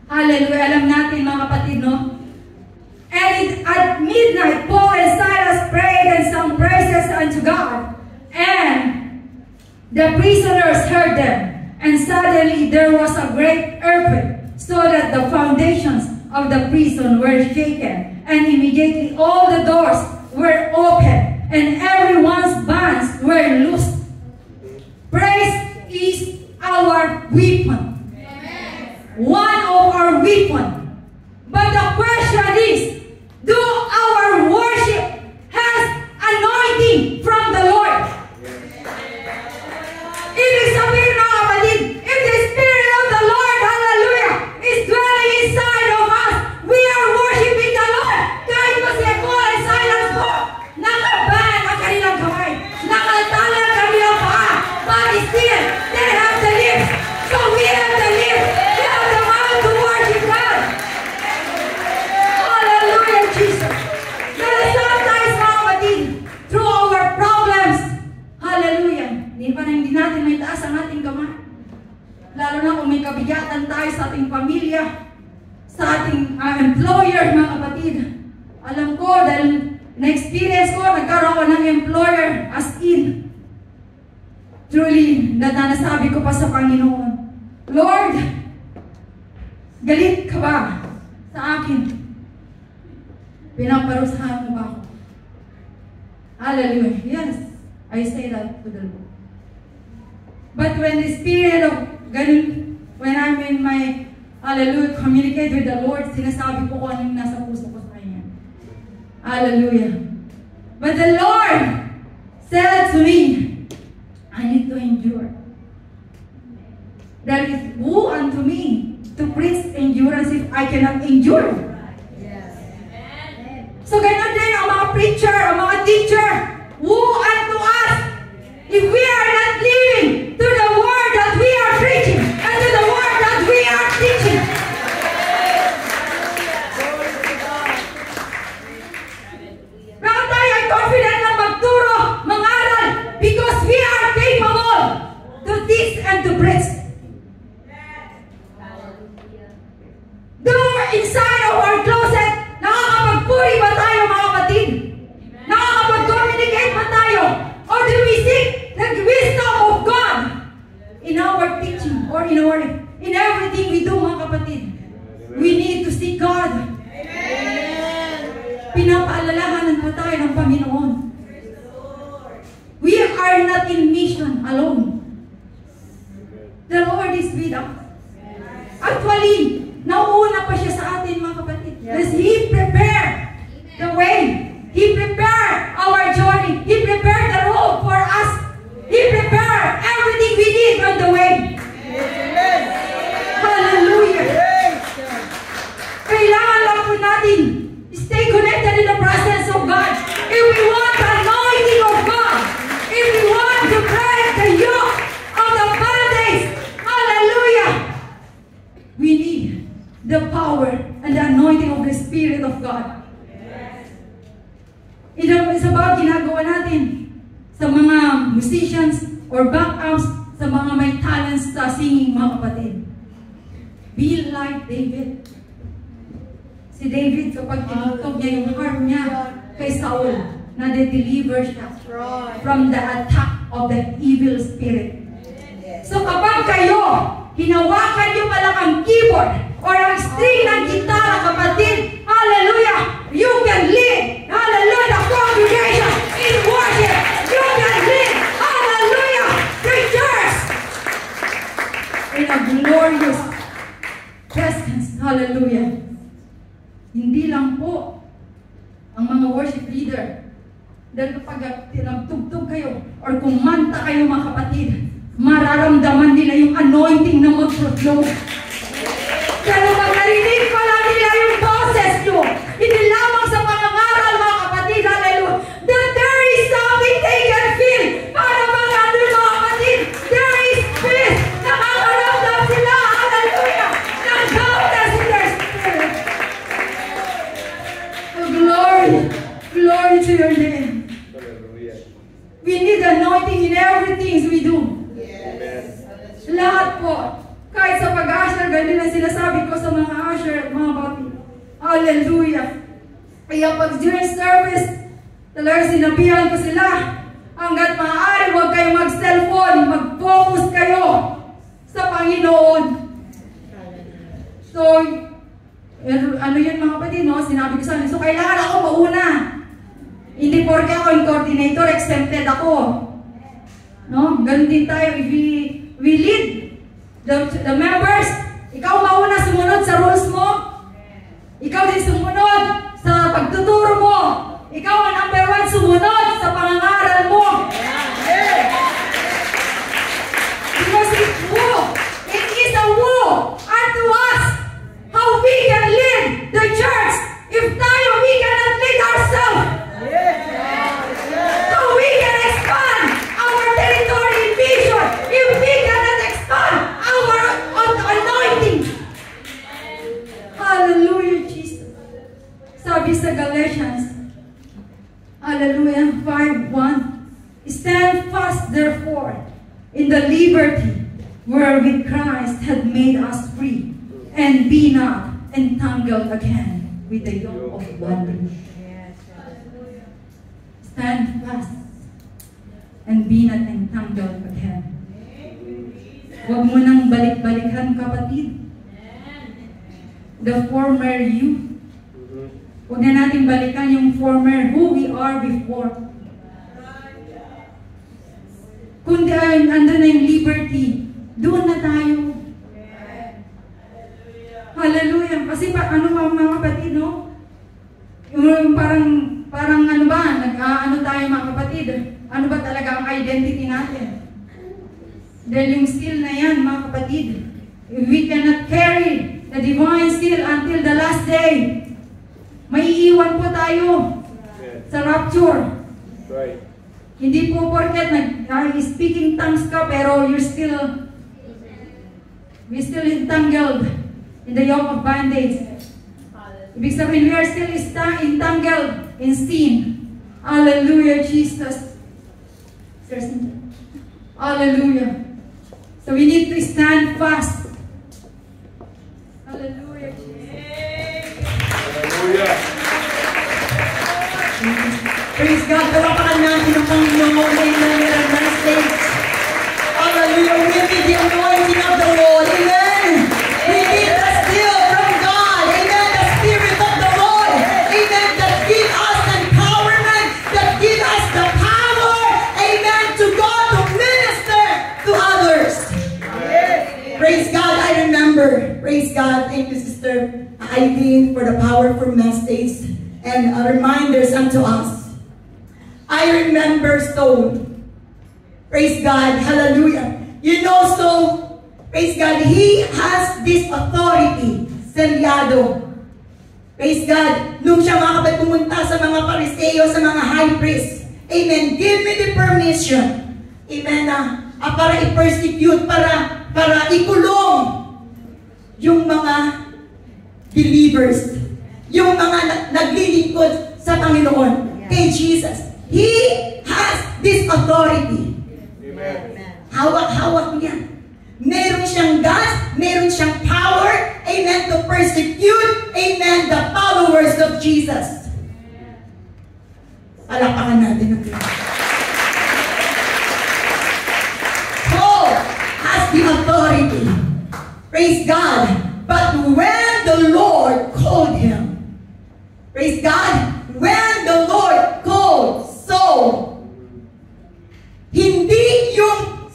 Hallelujah. Alam natin, mga kapatid, no? And at midnight, Paul and Silas prayed and sang praises unto God. And the prisoners heard them. And suddenly there was a great earthquake, so that the foundations of the prison were shaken. And immediately all the doors were opened, and everyone's bands were loosed. Praise is our weapon. One of our weapons. But the question is, do our worship has anointing from the Lord? Ibig sabihin, mga kapatid, if the Spirit of the Lord, hallelujah, is dwelling inside of us, we are worshiping the Lord. Kahit pa si Paul and Silas po, nakaban ang kanilang kamay, nakatala ang kanilang paa, but still, they have the lips. So we have the lips. We have the mouth to worship God. Hallelujah, Jesus. Pero sometimes, mga kapatid, through our problems, hallelujah, hindi natin may taas ang ating kamay. Lalo na kung may kabigatan tayo sa ating pamilya, sa ating employer, mga kapatid. Alam ko, dahil na-experience ko, nagkaroon ko ng employer as in. Truly, nasabi ko pa sa Panginoon, Lord, galit ka ba sa akin? Pinaparusahan mo ba ako? Hallelujah. Yes, I say that to the Lord. But when the Spirit of ganun, when I'm in my, hallelujah, communicate with the Lord, sinasabi ko kung anong nasa puso ko sa Kanya. Hallelujah. But the Lord said to me, I need to endure. There is woe unto me to preach endurance if I cannot endure. Yes. So ganun din ang mga preacher, ang mga teacher, woe unto us if we are not living to the word that we are preaching and to the word that we are teaching. Bakit tayo ay confident na magturo, mangaral, because we are capable to teach and to preach. Though inside of our closet, nakakapagpuri ba tayo, mga kapatid? Nakakapag-communicate ba tayo? Or do we seek the wisdom of God in our teaching or in everything we do, mga kapatid? We need to seek God. Pinapaalalahanan po tayo ng Panginoon. We are not in mission alone. The Lord is with us. Actually, nauuna pa siya sa atin, mga kapatid. Because He prepared the way. He prepared our journey. He prepared the road for us. He prepared everything we need on the way. Hallelujah. Kailangan lang po natin stay connected in the presence of God. If we want the anointing of God, if we want to break the yoke power and the anointing of the Spirit of God. Isa ba ginagawa natin sa mga musicians or backups, sa mga may talents sa singing, mga kapatid? Be like David. Si David, kapag tinugtog niya yung harp niya kay Saul, na-deliver siya from the attack of the evil spirit. So kapag kayo, hinawakan niyo pala ang keyboard or ang string ng gitara, kapatid, hallelujah, you can lead, hallelujah, the congregation in worship. You can lead, hallelujah, the church in a glorious presence, hallelujah. Hindi lang po ang mga worship leader, dahil kapag tinagtugtog kayo or kumanta kayo, mga kapatid, mararamdaman nila yung anointing na mag-flow. Pero pag narinig pa lang nila yung boses nyo, hindi lamang sa pangangaral, mga kapatid, hallelujah, that there is something they can feel. Para mga ano, mga kapatid, there is peace. Nakakaramdam sila, hallelujah, ng calmness in their spirit. Oh, glory, glory to your name. We need anointing in everything we do. Lahat po. Kahit sa pag-usher, ganyan na sinasabi ko sa mga usher at mga bati. Hallelujah. Kaya pag during service, talagang sinabihan ko sila, hanggat maaari, huwag kayong mag-cellphone, mag-focus kayo sa Panginoon. So, ano yun mga kapatid, no? Sinabi ko sa amin, so kailangan ako mauna. Hindi porke ako yung coordinator, exempted ako. No? Ganun din tayo, if we lead the members, ikaw mauna sumunod sa rules mo, ikaw din sumunod sa pagtuturo mo, ikaw ang number 1 sumunod sa pangangaral mo. Because it is a woe unto us how we can lead the church if tayo we cannot lead ourselves. So we can expand our territory in vision if we cannot expand our anointing. Hallelujah, Jesus. Sabi sa Galatians, hallelujah, 5:1, stand fast therefore in the liberty wherewith Christ had made us free, and be not entangled again with the yoke of bondage. Stand fast and be not entangled again. Huwag mo nang balik-balikan, kapatid. The former you. Huwag na natin balikan yung former who we are before. Kundi andun na yung liberty, doon na tayo. Hallelujah. Kasi ano mga kapatid, no? Yung parang ano ba, ano tayo mga kapatid? Ano ba talaga ang identity natin? Dahil yung seal na yan, mga kapatid, if we cannot carry the divine seal until the last day, maiiwan po tayo sa rapture. Right. Hindi po porket speaking tongues ka, pero we're still entangled in the yoke of bondage. Ibig sabihin, we are still entangled in sin. Hallelujah, Jesus. Hallelujah. So we need to stand fast. Hallelujah, Jesus. Hallelujah. Praise God. Palapakan natin ang Panginoon sa United States. Hallelujah. We need the anointing of the Lord. Amen. We need the seal from God. Amen. The Spirit of the Lord. Amen. That give us empowerment. That give us the power. Amen. To go to minister to others. Praise God. I remember. Praise God. Thank you, Sister Eileen, for the powerful message and reminders unto us. I remember Stone. Praise God. Hallelujah. You know, Stone, praise God, he has this authority, selyado. Praise God. Nung siya mga kapatid pumunta sa mga Pariseo, sa mga high priest, amen, give me the permission, amen, para i-persecute, para ikulong yung mga believers, yung mga naglilingkod sa Panginoon, kay Jesus. He has this authority. Amen. Hawak-hawak niya. Meron siyang gas, meron siyang power, amen, to persecute, amen, the followers of Jesus. Palapakan natin ang Diyos. Paul has the authority. Praise God. But when the Lord called him, praise God, when the Lord called Saul, hindi yung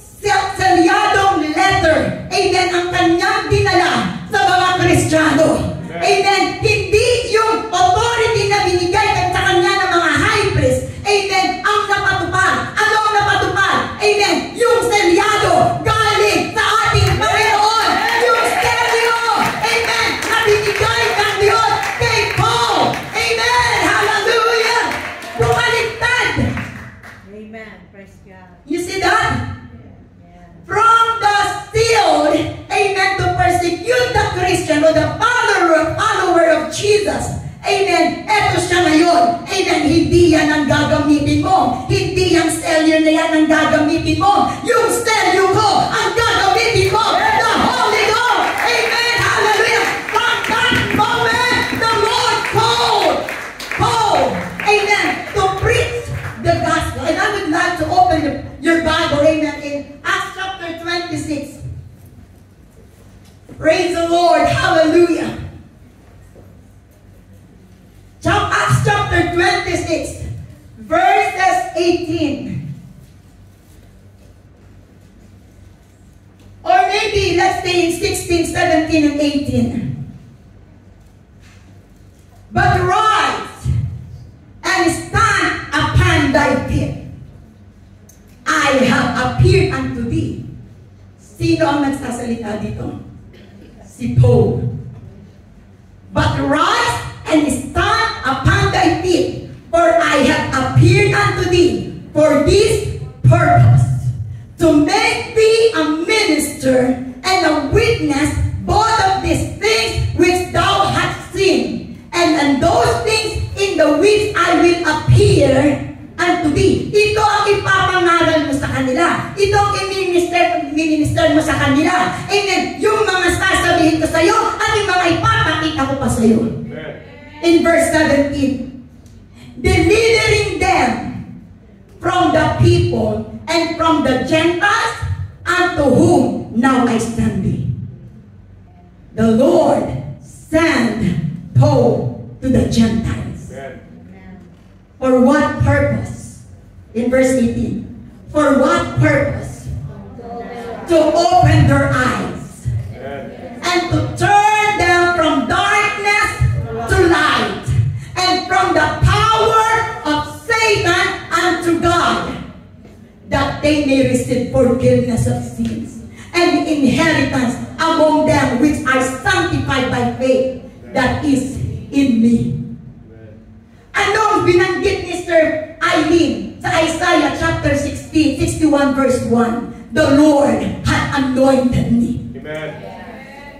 selyadong letter, amen, ang kanyang dinala sa mga Kristiyano. Amen. Hindi yung authority na binigay sa kanya ng mga high priest, amen, ang napatupad. Ano ang napatupad? Amen. Yung selyado galing sa ating Panginoon. Yung selyo, amen, na binigay ng Diyos kay Paul. Amen. Hallelujah. Bumaliktad. Amen. Praise God. You see that? From the sealed, amen, to persecute the Christian or the follower of Jesus. Amen. Eto siya ngayon. Amen. Hindi yan ang gagamitin mo. Hindi yung selyo na yan ang gagamitin mo. Yung selyo ko ang gagamitin mo. The Holy Ghost. Amen. Hallelujah. From that moment, the Lord called Paul, amen, to preach the gospel. And I would like to open your Bible, amen, in Acts chapter 26. Praise the Lord. Hallelujah. Acts chapter 26, verses 18. Or maybe, let's say in 16, 17, and 18. But rise and stand upon thy feet. I have appeared unto thee. Sino ang nagsasalita dito? Si Paul. But rise and stand upon thy feet, for I have appeared unto thee for this purpose, to make thee a minister and a witness both of these things which thou hast seen, and those things in the which I will appear unto thee. Ito ang ipapangaral mo sa kanila. Ito ang i-minister mo sa kanila. Amen. Yung mga sasabihin ko sa iyo at yung mga ipapakita ko pa sa iyo. In verse 17, delivering them from the people and from the Gentiles unto whom now I stand thee. The Lord sent Paul to the Gentiles. For what purpose? In verse 18. For what purpose? To open their eyes and to turn them from darkness to light, and from the power of Satan unto God, that they may receive forgiveness of sins and inheritance among them which are sanctified by faith that is in me. Anong binanggit ni Sir Eileen sa Isaiah chapter 61 verse 1? The Lord had anointed me. Amen.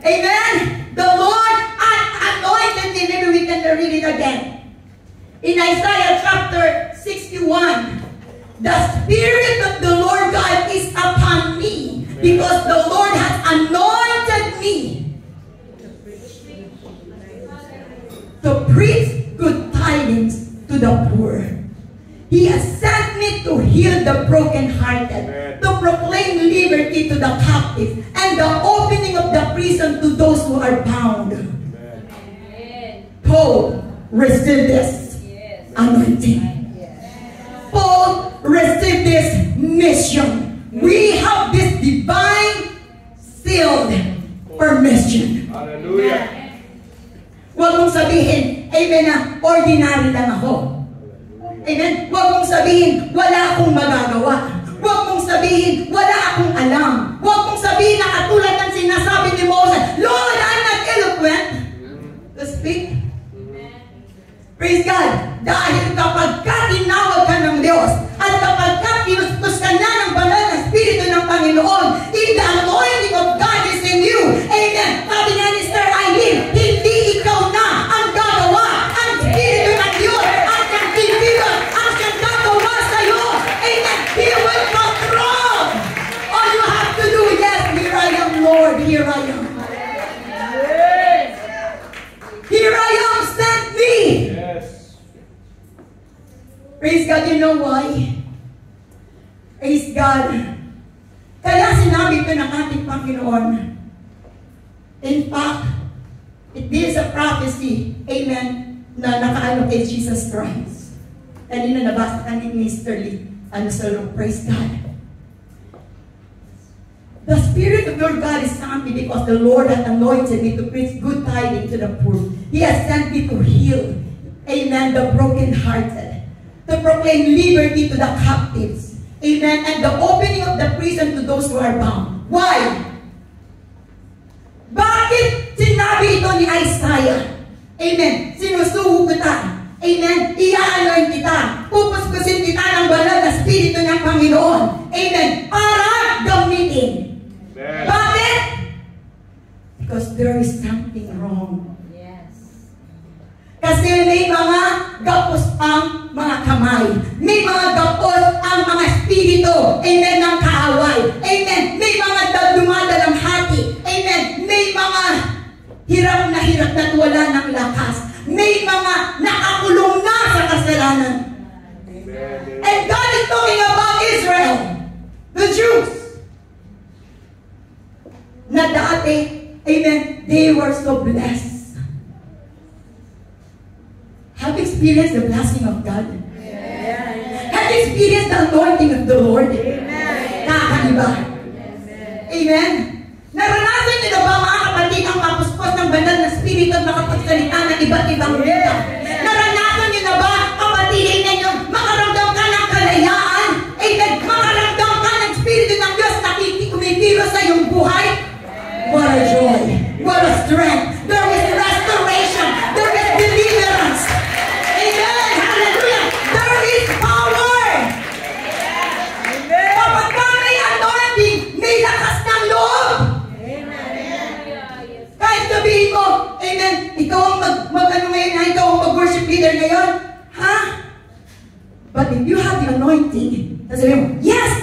Amen. The Lord had anointed me. Maybe we can read it again. In Isaiah chapter 61, the Spirit of the Lord God is upon me, because the Lord has anointed me to preach good tidings to the poor. He has sent me to heal the brokenhearted, to proclaim liberty to the captives, and the opening of the prison to those who are bound. Paul received this anointing. Paul received this mission. We have this divine sealed permission. Hallelujah. Huwag mong sabihin, amen, na ordinary lang ako. Amen. Huwag mong sabihin, wala akong magagawa. Huwag mong sabihin, wala akong alam. Huwag mong sabihin na katulad ng sinasabi ni Moses, Lord, I'm not eloquent to speak. Praise God. Dahil kapag ka tinawag ka ng Diyos, at kapag ka pinustos ka na ng banal na Espiritu ng Panginoon, in the anointing of God is in you. Amen. Sabi nga ni Sir Eileen, hindi ikaw Praise God, you know why? Praise God. Kaya sinabi ito ng ating Panginoon. In fact, it is a prophecy, amen, na nakaano kay Jesus Christ. Kanina nabasa ka ni Mr. Lee. Praise God. The Spirit of your God is on me because the Lord has anointed me to preach good tidings to the poor. He has sent me to heal, amen, the brokenhearted, to proclaim liberty to the captives, amen, and the opening of the prison to those who are bound. Why? Bakit sinabi ito ni Isaiah? Amen. Sinusuho kita. Amen. Iaanoin kita. Pupuspusin kita ng banal na Espiritu ng Panginoon. Amen. Para gamitin. Amen. Bakit? Because there is something wrong. Yes. Kasi may mga gapos ang mga kamay. May mga gapos ang mga espiritu. Amen. Ng kaaway. Amen. May mga dumadalang hati. Amen. May mga hirap na wala ng lakas. May mga nakakulong na sa kasalanan. Amen. And God is talking about Israel. The Jews. Na dati, amen, they were so blessed. Have you experienced the blessing of God? Have you experienced the anointing of the Lord? Nakakaiba. Amen. Naranasan niyo na ba, mga kapatid, ang mapuspos ng banal na Espiritu at makapagsalita ng iba't ibang wika? Naranasan niyo na ba, kapatid, amen, yung makaramdam ka ng kalayaan? Amen. Makaramdam ka ng Espiritu ng Diyos na kumikilos sa iyong buhay? What a joy! What a strength! There is restoration! There is deliverance! Amen! Hallelujah! There is power! Kapag ka may anointing, may lakas ng loob! Kahit sabihin mo, amen, ikaw ang mag-ano ngayon, ha? Ikaw ang mag-worship leader ngayon, ha? But if you have the anointing, sabihin mo, yes!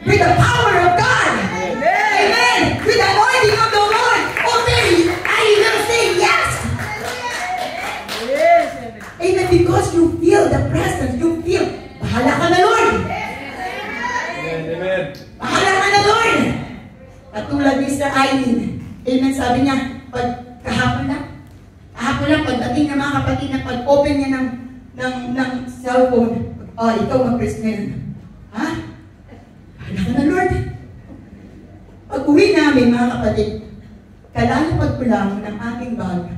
With the power of God! Amen! With the anointing of the Lord! Okay, I will say yes! Amen, because you feel the presence, you feel, bahala ka na, Lord! Amen. Amen. Bahala ka na, Lord! Katulad ni Sir Eileen, amen, sabi niya, kahapon lang, pagdating ng mga kapatid na pag-open niya ng cellphone, ikaw mag-press ngayon. Ha? Bahala ka na, Lord! Pag-uwi namin, mga kapatid, kalalapag ko lang ng aking bag.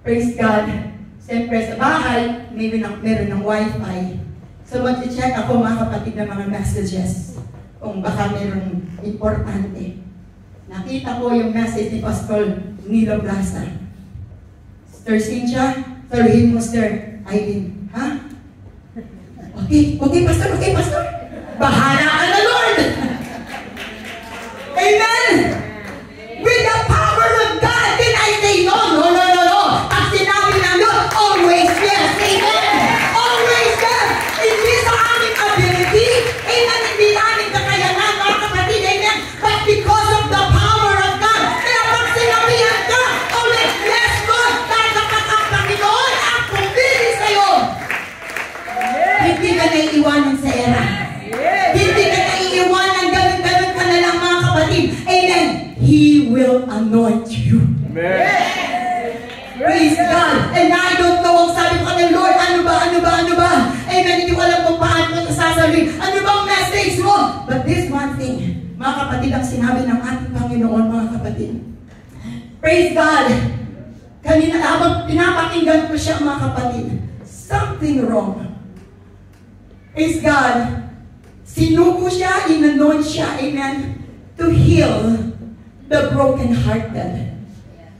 Praise God. Siyempre sa bahay, meron ng wifi. So mag-check ako, mga kapatid, ng mga messages. Kung baka meron importante. Nakita ko yung message ni Pastor Nilo Plaza. Sister Cynthia, sabihin mo, Sister Eileen. Ha? Okay, Pastor. Bahala ka na, Lord! Amen! With the power of God, then I say no. Pag sinabi ng Lord, always yes. Amen! Always yes! Hindi sa aming ability, amen, hindi namin kakayanan, mga kapatid, amen, but because of the power of God. Kaya pag sinabihan ka, always yes, Lord, dahil Panginoon ang pumili sa'yo. Hindi ka naiiwanan sa era. Hindi ka naiiwanan, ganun ka na lang, mga kapatid. Amen. He will anoint you. Amen. Praise God. And I don't know, ang sabi ko ng Lord, ano ba? Amen. Hindi ko alam kung paano ko sasabihin. Ano bang message mo? But this one thing, mga kapatid, ang sinabi ng ating Panginoon, mga kapatid. Praise God. Kanina, habang pinapakinggan ko siya, mga kapatid, something wrong. Praise God. Sinugo siya, inanon siya, amen, to heal the brokenhearted,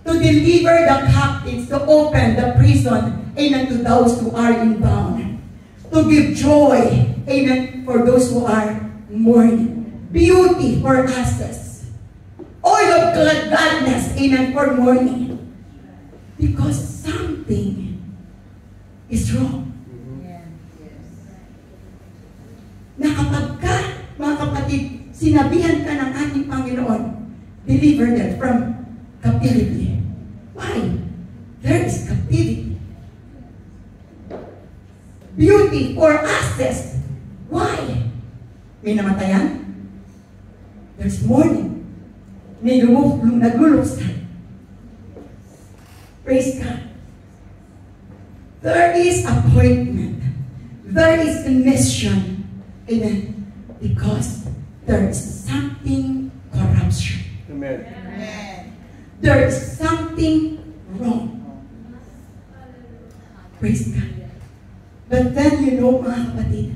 to deliver the captives, to open the prison, amen, to those who are in bound, to give joy, amen, for those who are mourning, beauty for ashes, oil of gladness, amen, for mourning, because something is wrong. Na kapag ka, mga kapatid, sinabihan ka ng ating Panginoon, deliver them from captivity. Why? There is captivity. beauty for access. Why? May namatayan? There's mourning. May nagluluksan. Praise God. There is appointment. There is a mission. Amen. Because there is something corruption. Amen. There is something wrong. Praise God. But then you know, mga kapatid,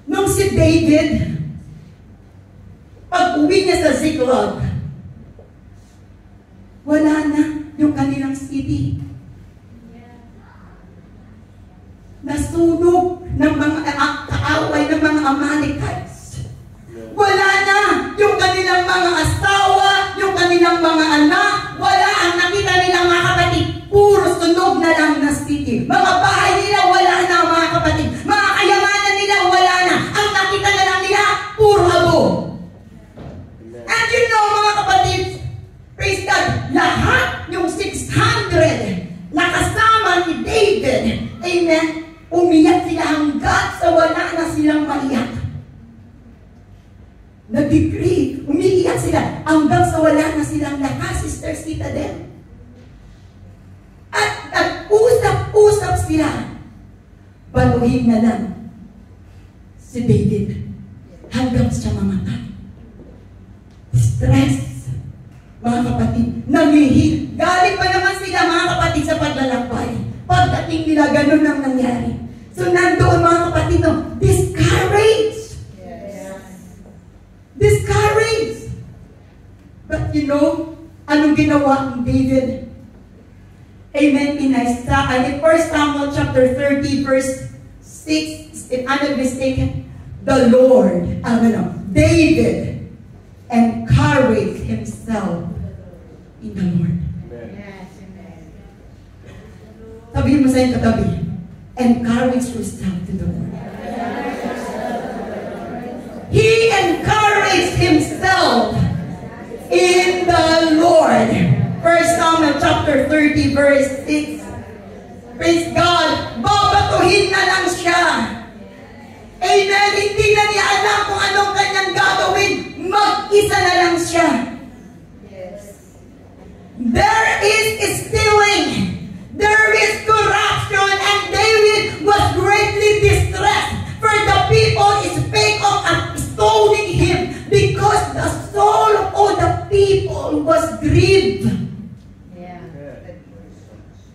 nung si David, pag-uwi niya sa Ziklag, wala na yung kanilang city. Nasunog ng mga kaaway ng mga Amalekites. Wala na yung kanilang mga asawa, yung kanilang mga anak. Wala ang nakita nilang mga kapatid. Puro sunog na lang na city. Mga bahay nila, wala na mga kapatid. Mga kayamanan nila, wala na. Ang nakita na lang nila, puro abo. And you know, mga kapatid, praise God, lahat yung 600 na kasama ni David, amen, umiyak sila hanggang sa wala na silang maiyak. Nag-grieve, umiiyak sila hanggang sa wala na silang lakas, Sister Citadel. At nag-usap-usap sila. Baluhin na lang si David hanggang sa mamatay. Stress, mga kapatid, nangihil. Galing pa naman sila, mga kapatid, sa paglalakbay. Pagdating nila, ganun ang nangyari. So nandoon, mga kapatid, no, discouraged. Discouraged. But you know, anong ginawa ni David? Amen. In 1 Samuel chapter 30, verse 6, if I'm not mistaken, the Lord, David encouraged himself in the Lord. Sabihin mo sa iyong katabi, encourage yourself to the Lord. He encouraged himself in the Lord. 1 Samuel chapter 30, verse 6. Praise God. Babatuhin na lang siya. Amen. Hindi na niya alam kung anong kanyang gagawin. Mag-isa na lang siya. There is stealing. There is corruption. And David was greatly distressed. For the people spake of stoning him. Because the soul of the people was grieved.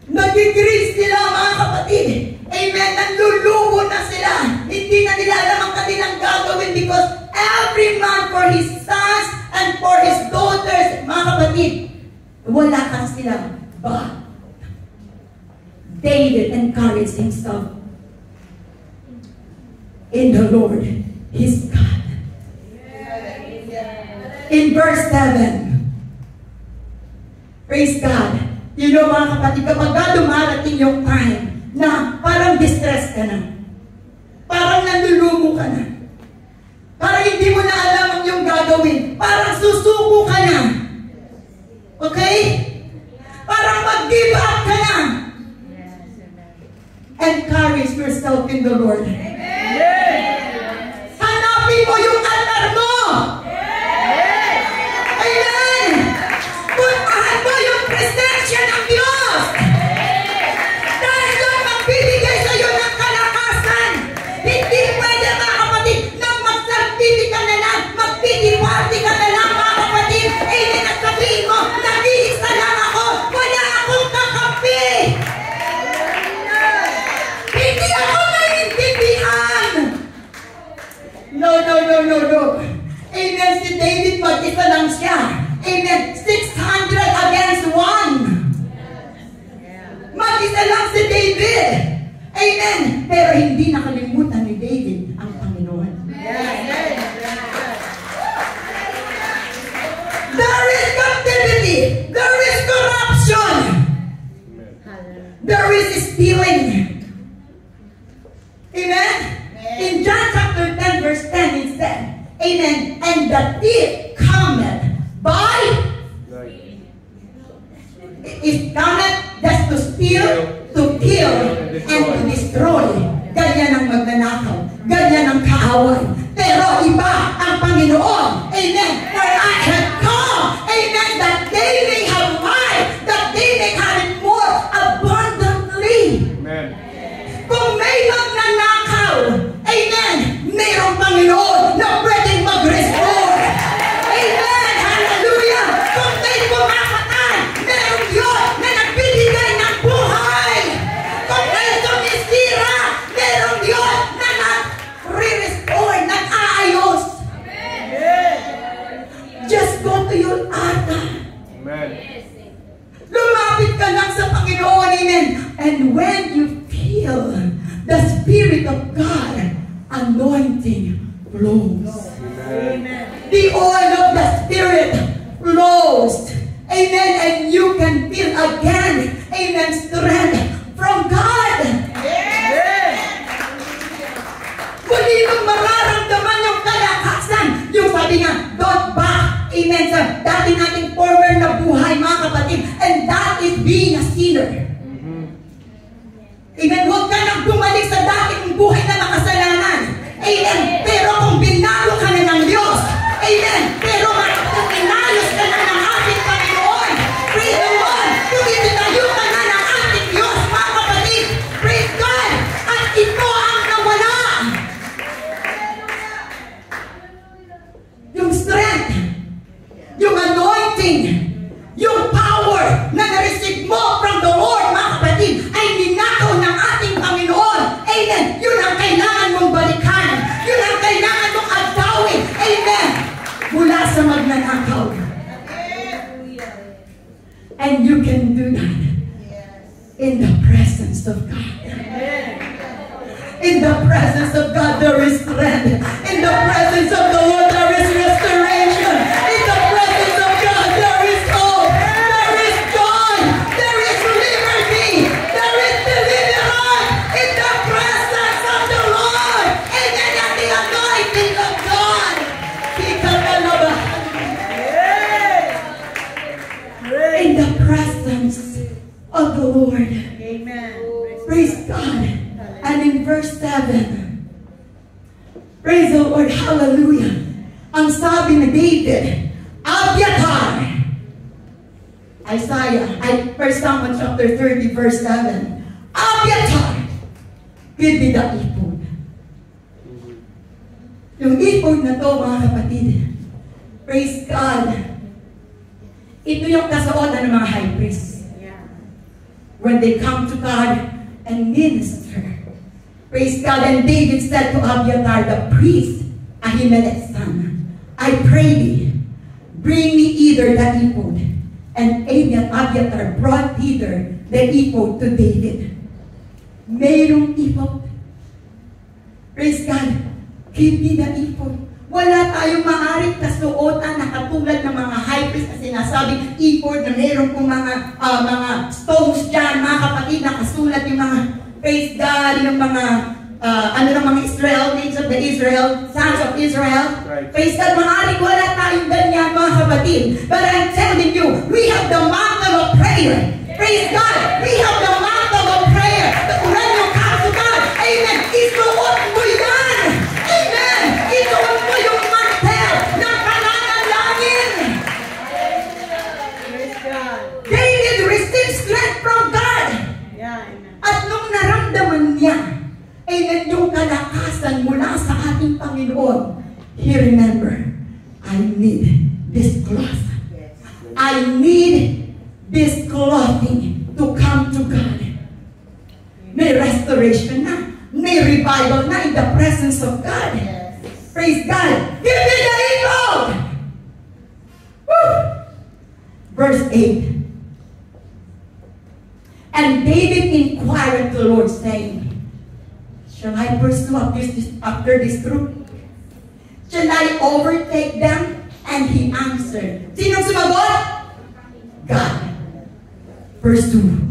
Nag-grieve sila, mga kapatid. Amen. Nanlulubo na sila. Hindi na nila alam ang kanilang gagawin because every man for his sons and for his daughters, mga kapatid, wala ka sila. But David encouraged himself in the Lord, his God. In verse 7, praise God. You know, mga kapatid, kapag dumarating yung time na parang distress ka na, parang nalulumo ka na, parang hindi mo na alam ang iyong gagawin, parang susuko ka na, okay? Parang mag-give up ka na. Encourage yourself in the Lord. Hanapin mo yung altar mo. Amen. Puntahan mo yung presensya ng Diyos. Dahil doon magbibigay sa iyo ng kalakasan. Hindi pwede, mga kapatid, nang magsalpiti ka na lang, magpitiwati ka na lang, mga kapatid. Amen. At sabihin mo, nag-iisa lang ako. Wala akong kakampi. Hindi ako naiintindihan. No. Amen. Si David, mag-isa lang siya. Amen. 600 against 1. Mag-isa lang si David. Amen. Pero hindi nakalimutan ni David ang Panginoon. There is captivity. There is corruption. There is stealing. Amen. In John chapter 10, verse 10, it said, amen, and the thief cometh by, it cometh just to steal, to kill, and to destroy. mag-destroy, ganyan ang magnanakaw, ganyan ang kaaway. Pero iba ang Panginoon. Amen. For I have come, amen, that they may have life, that they may have it more abundantly. Amen. Kung may magnanakaw, amen, mayroong Panginoon na pwedeng mag-restore. Amen. Hallelujah. Kung may pumakatay, mayroong Diyos na nagbibigay ng buhay. Kung may tumisira, mayroong Diyos na nag-restore, nag-aayos. Just go to your altar. Amen. Lumapit ka lang sa Panginoon, amen. And when you feel the Spirit of God, anointing flows. Amen. The oil of the Spirit flows. Amen. And you can feel again, amen, strength from God. Muli mong mararamdaman yung kalakasan. Yung sabi nga, don't back, amen, sa dati nating forward na buhay, mga kapatid. And that is being a sinner. Amen. Huwag ka nang bumalik sa dati mong buhay na makasalanan. Amen. Pero kung binago ka na ng Diyos, amen. Pero kung inayos ka na ng ating Panginoon, praise the Lord, kung itinayo ka na ng ating Diyos, mga kapatid, praise God, at ito ang nawala. Yung strength, yung anointing, yung power na na-receive mo from the Lord, mga kapatid, ay ninakaw ng ating Panginoon. Amen. Yun ang kailangan mong balikan. Yun ang kailangan mong agawin. Amen. Mula sa magnanakaw. And you can do that in the presence of God. In the presence of God, there is strength. In the presence of the Lord, there is restoration. In the presence of God, there is hope. There is joy. There is liberty. There is deliverance. In the presence of the Lord. And then at the anointing of God. In the presence of the Lord. Amen. Praise God. And in verse 7, praise the Lord, hallelujah. Ang sabi ni David, Abiathar. Isaiah, 1 Samuel chapter 30, verse 7. Abiathar, give me the ephod. Yung ephod na to, mga kapatid, praise God. Ito yung kasuotan ng mga high priests. When they come to God and minister. Praise God. And David said to Abiathar, the priest, Ahimelech's son, I pray thee, bring me either the ephod. And Abiathar brought either the ephod to David. Mayroong ephod. Praise God. Give me the ephod. Wala tayong maaaring kasuotan na katulad ng mga high priest na sinasabi, ephod na mayroong kong mga stones dyan, mga kapatid, na kasulat yung mga, praise God, yung mga, mga Israel, names of the Israel, sons of Israel. Right. Praise God, maaaring wala tayong ganyan, mga kapatid. But I'm telling you, we have the mantle of prayer. Praise God, we have the mantle of prayer. When you come to God, amen, isuot mo yan. Amen, isuot mo yung mantle ng pananalangin. Praise God. David received strength from God. Yeah, amen. At nung naramdaman niya, amen, yung kalakasan mula sa ating Panginoon, he remembered, I need this cloth. I need this clothing to come to God. May restoration na. May revival na in the presence of God. Praise God. Give me the ephod. Woo! Verse 8. And David inquired the Lord, saying, shall I pursue after this troop? Shall I overtake them? And he answered. Sinong sumagot? God. Pursue.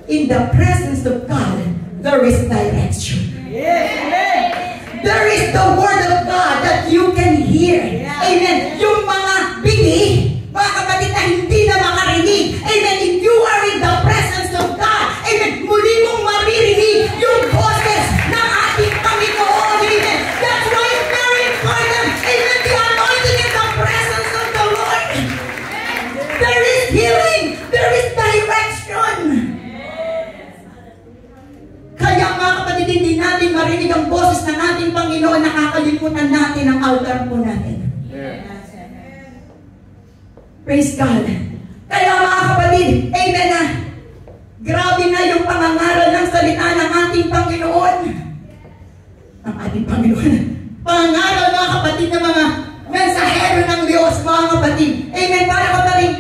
In the presence of God, there is direction. There is the word of God that you can hear. Amen. Yung mga bini, mga kapatid na hindi na makarinig. Amen. If you are in the presence of God, amen, muli mong maririnig ating Panginoon, nakakalimutan natin ang altar po natin. Praise God. Kaya mga kapatid, amen na. Grabe na yung pangangaral ng salita ng ating Panginoon. Ng ating Panginoon. Pangangaral mga kapatid ng mga mensahero ng Diyos, mga kapatid. Amen. Para kapatid.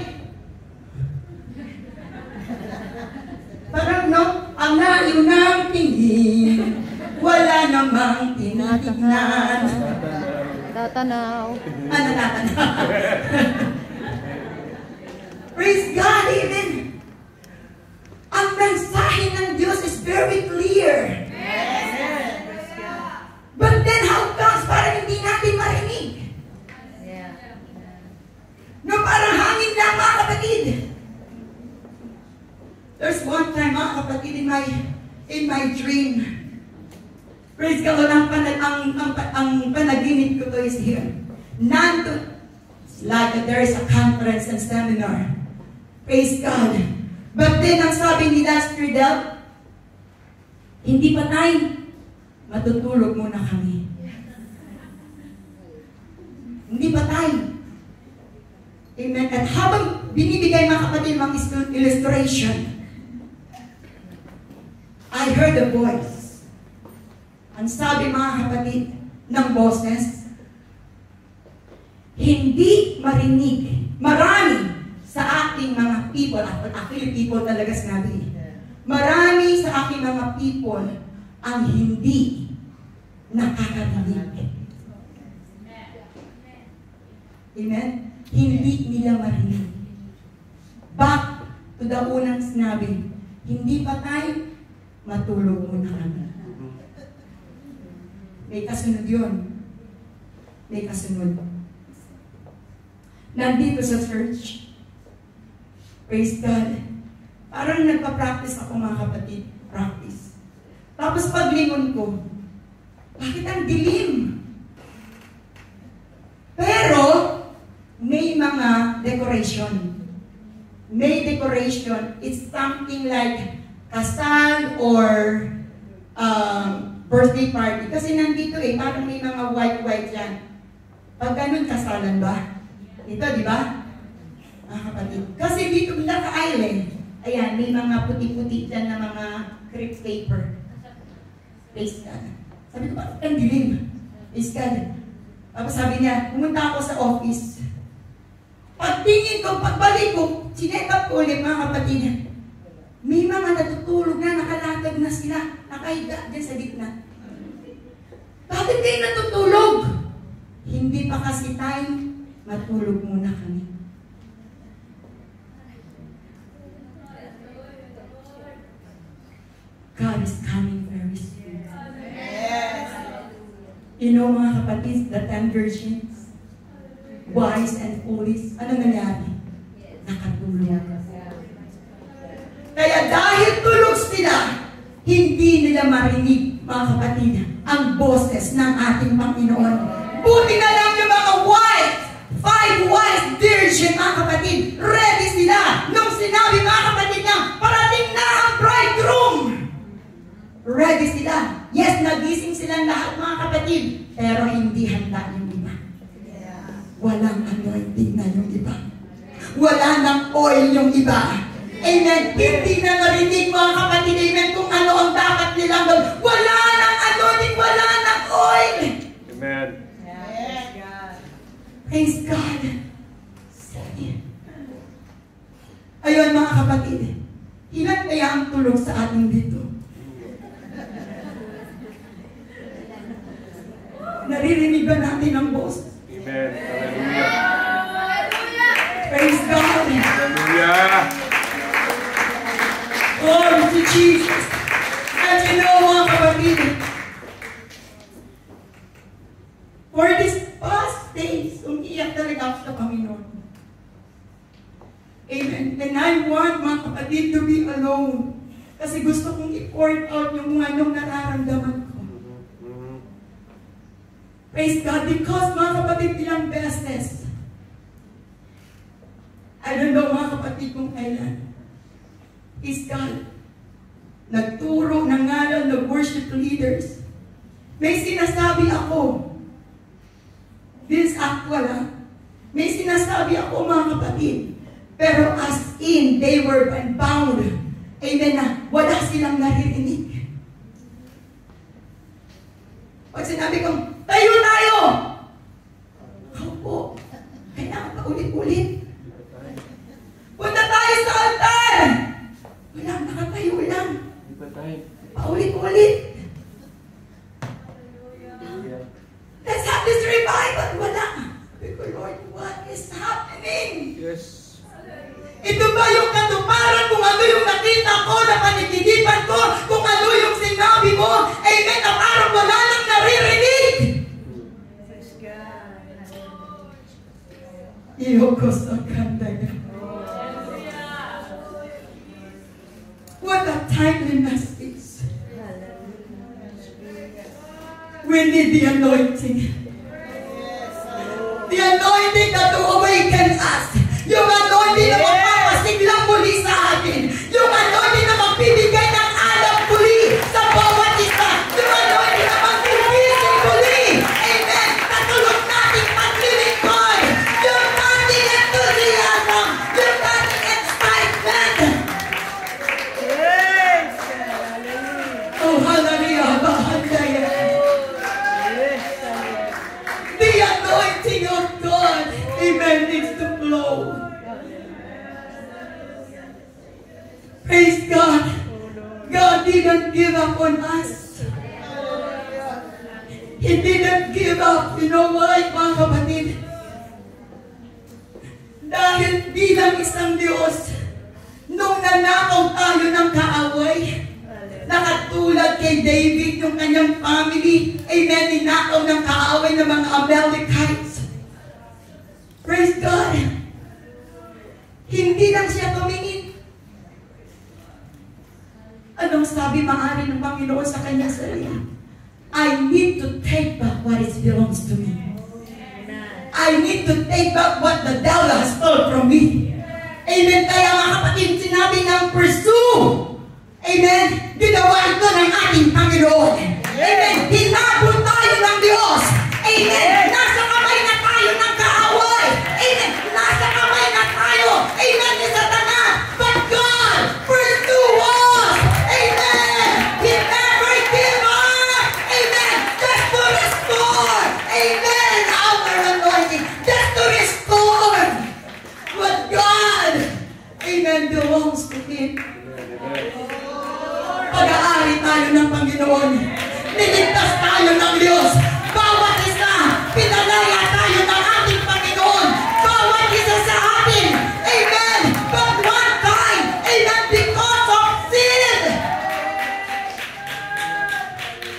Parang no, ang layo ng tingin, wala namang tinitignan. Tatanaw. Tatanaw. Praise God, amen. Ang mensahe ng Diyos is very clear. But then how comes parang hindi natin marinig? No, parang hangin lang mga kapatid. There's one time mga kapatid in my dream. Praise God, ang panaginip ko to is here. Like there is a conference and seminar. Praise God. But then, ang sabi ni Pastor Del, hindi pa tayo, matutulog muna kami. Hindi pa tayo. Amen. At habang binibigay mga kapatid mga illustration, I heard a voice. Ang sabi mga kapatid ng boses, hindi marinig, marami sa aking mga people, actually people talaga sinabi, marami sa aking mga people ang hindi nakakarinig. Amen? Hindi nila marinig. Back to the unang sinabi, hindi pa tayo, matulog muna kami. May kasunod yun. May kasunod. Nandito sa church, praise God. Parang nagpa-practice ako mga kapatid. Practice. Tapos paglingon ko, bakit ang dilim? Pero, may mga decoration. May decoration. It's something like kasal or birthday party. Kasi nandito parang may mga white yan. Pag ganun, kasalan ba? Ito, di ba? Kapatid. Kasi dito naka-island, ayan, may mga puti-puti dyan na mga crepe paper. Praise God. Sabi ko, bakit ang dilim? Praise God. Tapos sabi niya, pumunta ako sa office. Pagtingin ko, pagbalik ko, sinetap ko ulit mga kapatid. May mga natutulog na, nakalatag na sila, nakahiga dyan sa gitna. Bakit kayo natutulog? Hindi pa kasi time, matulog muna kami. God is coming very soon. Yes. You know mga kapatid, the 10 virgins, wise and foolish, ano nangyari? Nakatulog. Kaya dahil tulog sila, hindi nila marinig, mga kapatid, ang boses ng ating Panginoon. Buti na lang yung mga wise, 5 wise virgin, mga kapatid, ready sila. Nung sinabi mga kapatid niya, parating na ang bridegroom. Ready sila. Yes, nagising silang lahat mga kapatid, pero hindi handa yung iba. Walang anointing na yung iba. Wala ng oil yung iba. Amen. Hindi na narinig mga kapatid, amen, kung ano ang dapat nilang gawin. Wala ng anointing, wala ng oil. Amen. Yes. Praise God. Ayun mga kapatid, ilan kaya ang tulog sa ating dito? Naririnig ba natin ang boss? Amen. Hallelujah. Praise God. Hallelujah. Glory to Jesus. And you know mga kapatid, for these past days, umiiyak talaga ako sa Panginoon. Amen. And I want mga kapatid to be alone. Kasi gusto kong i-pour out yung mga anong nararamdaman ko. Praise God, because mga kapatid, ilang beses, I don't know mga kapatid kung kailan, is God nagturo, nangaral, nag-worship leaders, May sinasabi ako. This actual, ha? May sinasabi ako, mga kapatid. Pero as in, they were bound. Amen na. Wala silang naririnig. Pag sinabi kong, tayo tayo! Opo. Kailangan pa ulit-ulit. Punta tayo sa altar! Wala, nakatayo lang. Paulit-ulit. Let's have this revival. Wala. Because Lord, what is happening? Yes. Ito ba yung katuparan kung ano yung nakita ko na panigigipan ko? Kung ano yung sinabi mo? Amen, na parang wala nang naririnig. Praise God. Iyokos ang kanda niya. What a timeliness is. We need the anointing. The anointing that will awaken us. Yung anointing na magpapasiglang muli sa atin. Yung anointing na magbibigay ng alam muli sa bawat isa. Yung anointing na magbibisin muli. Amen. Natulog natin maglilingkod. Yung nating enthusiasm. Yung nating excitement. Yes. Hallelujah. Oh, hallelujah. Bahandaya. Yes. The anointing of God, amen, needs to flow. Praise God. God didn't give up on us. He didn't give up. You know why, mga kapatid? Dahil bilang isang Diyos, nung nanakaw tayo ng kaaway, nakatulad kay David, yung kanyang family, amen, ninakaw ng kaaway ng mga Amalekites. Praise God. Hindi lang siya tumingin. Anong sabi maaari ng Panginoon sa kanyang sarili? I need to take back what it belongs to me. I need to take back what the devil has stole from me. Amen. Kaya mga kapatid, sinabi ng pursue. Amen. Ginawa ito ng ating Panginoon. Amen. Hinabol tayo ng Diyos. Amen. Nasa kamay na tayo ng kaaway. Amen. Nasa kamay na tayo. Amen. Ni Satanas. But God pursue us. Amen. He never give up. Amen. Just to restore. Amen. Our anointing. Just to restore what God, amen, belongs to Him. Pag-aari tayo ng Panginoon. Niligtas tayo ng Diyos. Bawat isa, pinalaya tayo ng ating Panginoon. Bawat isa sa atin. Amen. But one time, amen, because of sin.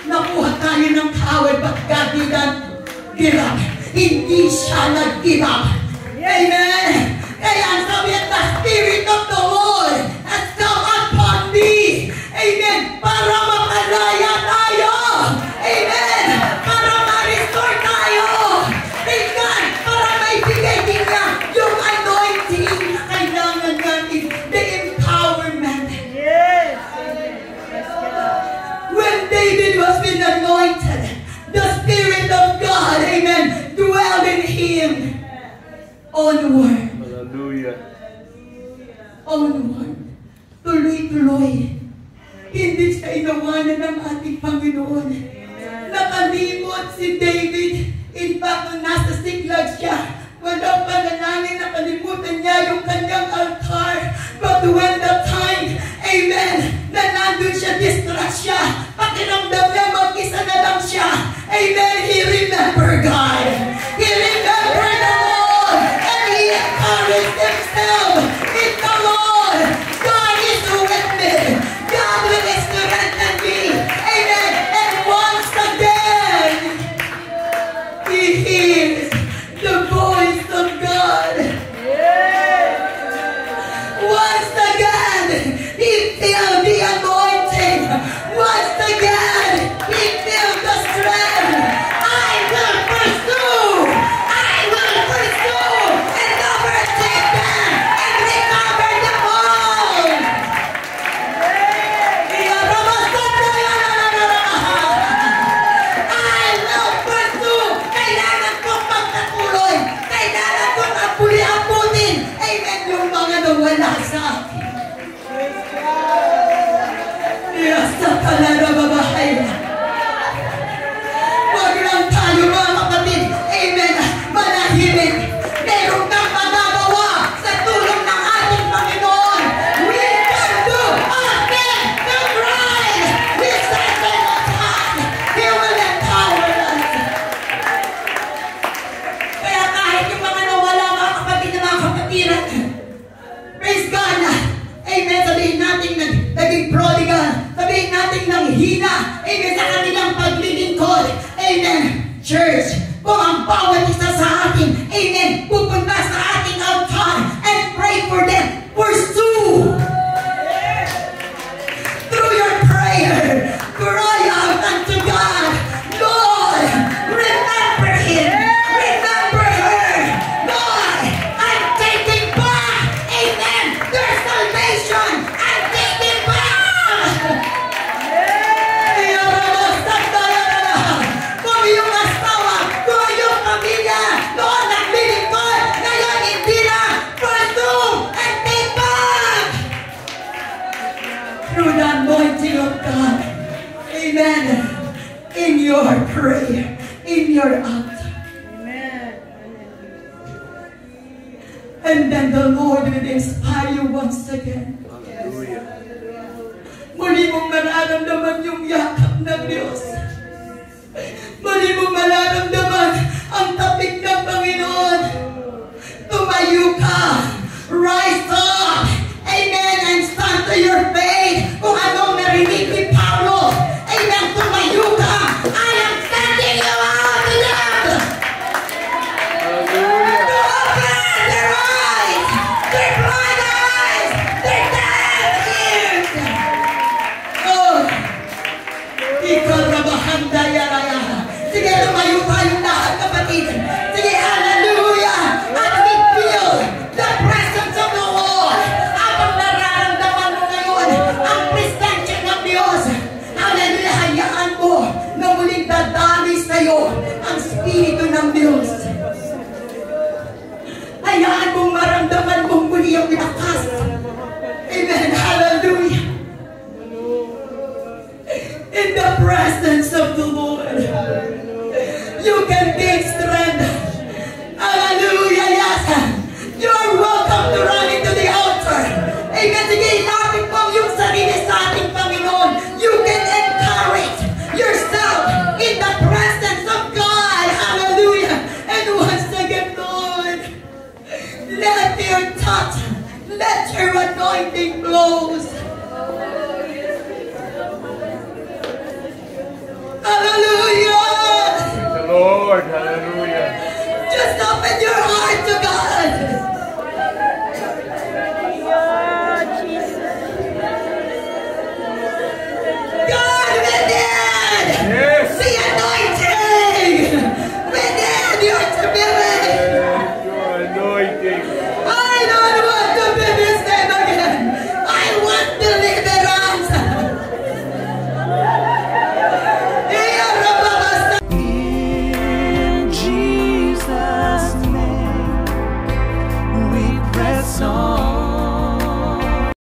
Nakuha tayo ng kaaway, but God didn't give up. Hindi siya nag-give up. Amen. Kaya ang sabi at the Spirit of the Lord has come upon me. Amen. Para makalaya tayo. Amen. Para ma-restore tayo. Amen. Para maibigay din niya yung anointing na kailangan natin. The empowerment. Yes. Praise God. When David was been anointed, the Spirit of God, amen, dwelled in him. Onward. Hallelujah. Onward. Tuloy-tuloy. Hindi siya inawanan ng ating Panginoon. Nakalimot si David. In fact, nung nasa Siklag siya, walang panalangin, nakalimutan niya yung kanyang altar. But when the time, amen, na nandun siya, distract siya, pakiramdam niya, mag-isa na lang siya. Amen, he remembered God. He remembered the Lord. And he encouraged himself in the Lord. God is with me. God will strengthen me. Amen. And once again, He hears the paghihina. Amen. Sa kanilang paglilingkod. Amen. Church, kung ang bawat isa sa atin, amen, pupunta sa ating altar and pray for them, pursue. Through your prayer, cry out unto God, Lord, remember him, remember her. Lord, I'm taking back, amen, their salvation. I'm taking back. Kung yung asawa, kung yung pamilya, noon naglilingkod, ngayon hindi na, pursue and take back. Through the anointing of God, amen, in your prayer, in your act. Amen. And then the Lord will inspire you once again. Hallelujah. Muli mong mararamdaman yung yakap ng Diyos. Muli mong mararamdaman ang tapik ng Panginoon. Tumayo ka. Rise up. Amen. And stand to your faith. Kung anong narinig ni Pablo. Amen. Tumayo ka. I am sending you out to them. Hallelujah. To open their eyes. Their blind eyes. Their deaf ears. Oh. Ikarabahanda-yaraya. Sige, lumayo tayong lahat, kapatid. Sige, hallelujah. At we feel the presence of the Lord. Habang nararamdaman mo ngayon ang presensya ng Diyos. Hallelujah. Hayaan mo na muling dadali sa'yo ang Espiritu ng Diyos. Hayaan mong maramdaman mong muli ang lakas. Amen. Hallelujah. In the presence of the Lord, you can gain strength. Hallelujah, yes. You are welcome to run into the altar. Amen. Sige, ilapit mo yung sarili sa ating Panginoon. You can encourage yourself in the presence of God. Hallelujah. And once again, Lord, let your touch, let your anointing blows. Hallelujah! Praise the Lord. Hallelujah. Just open your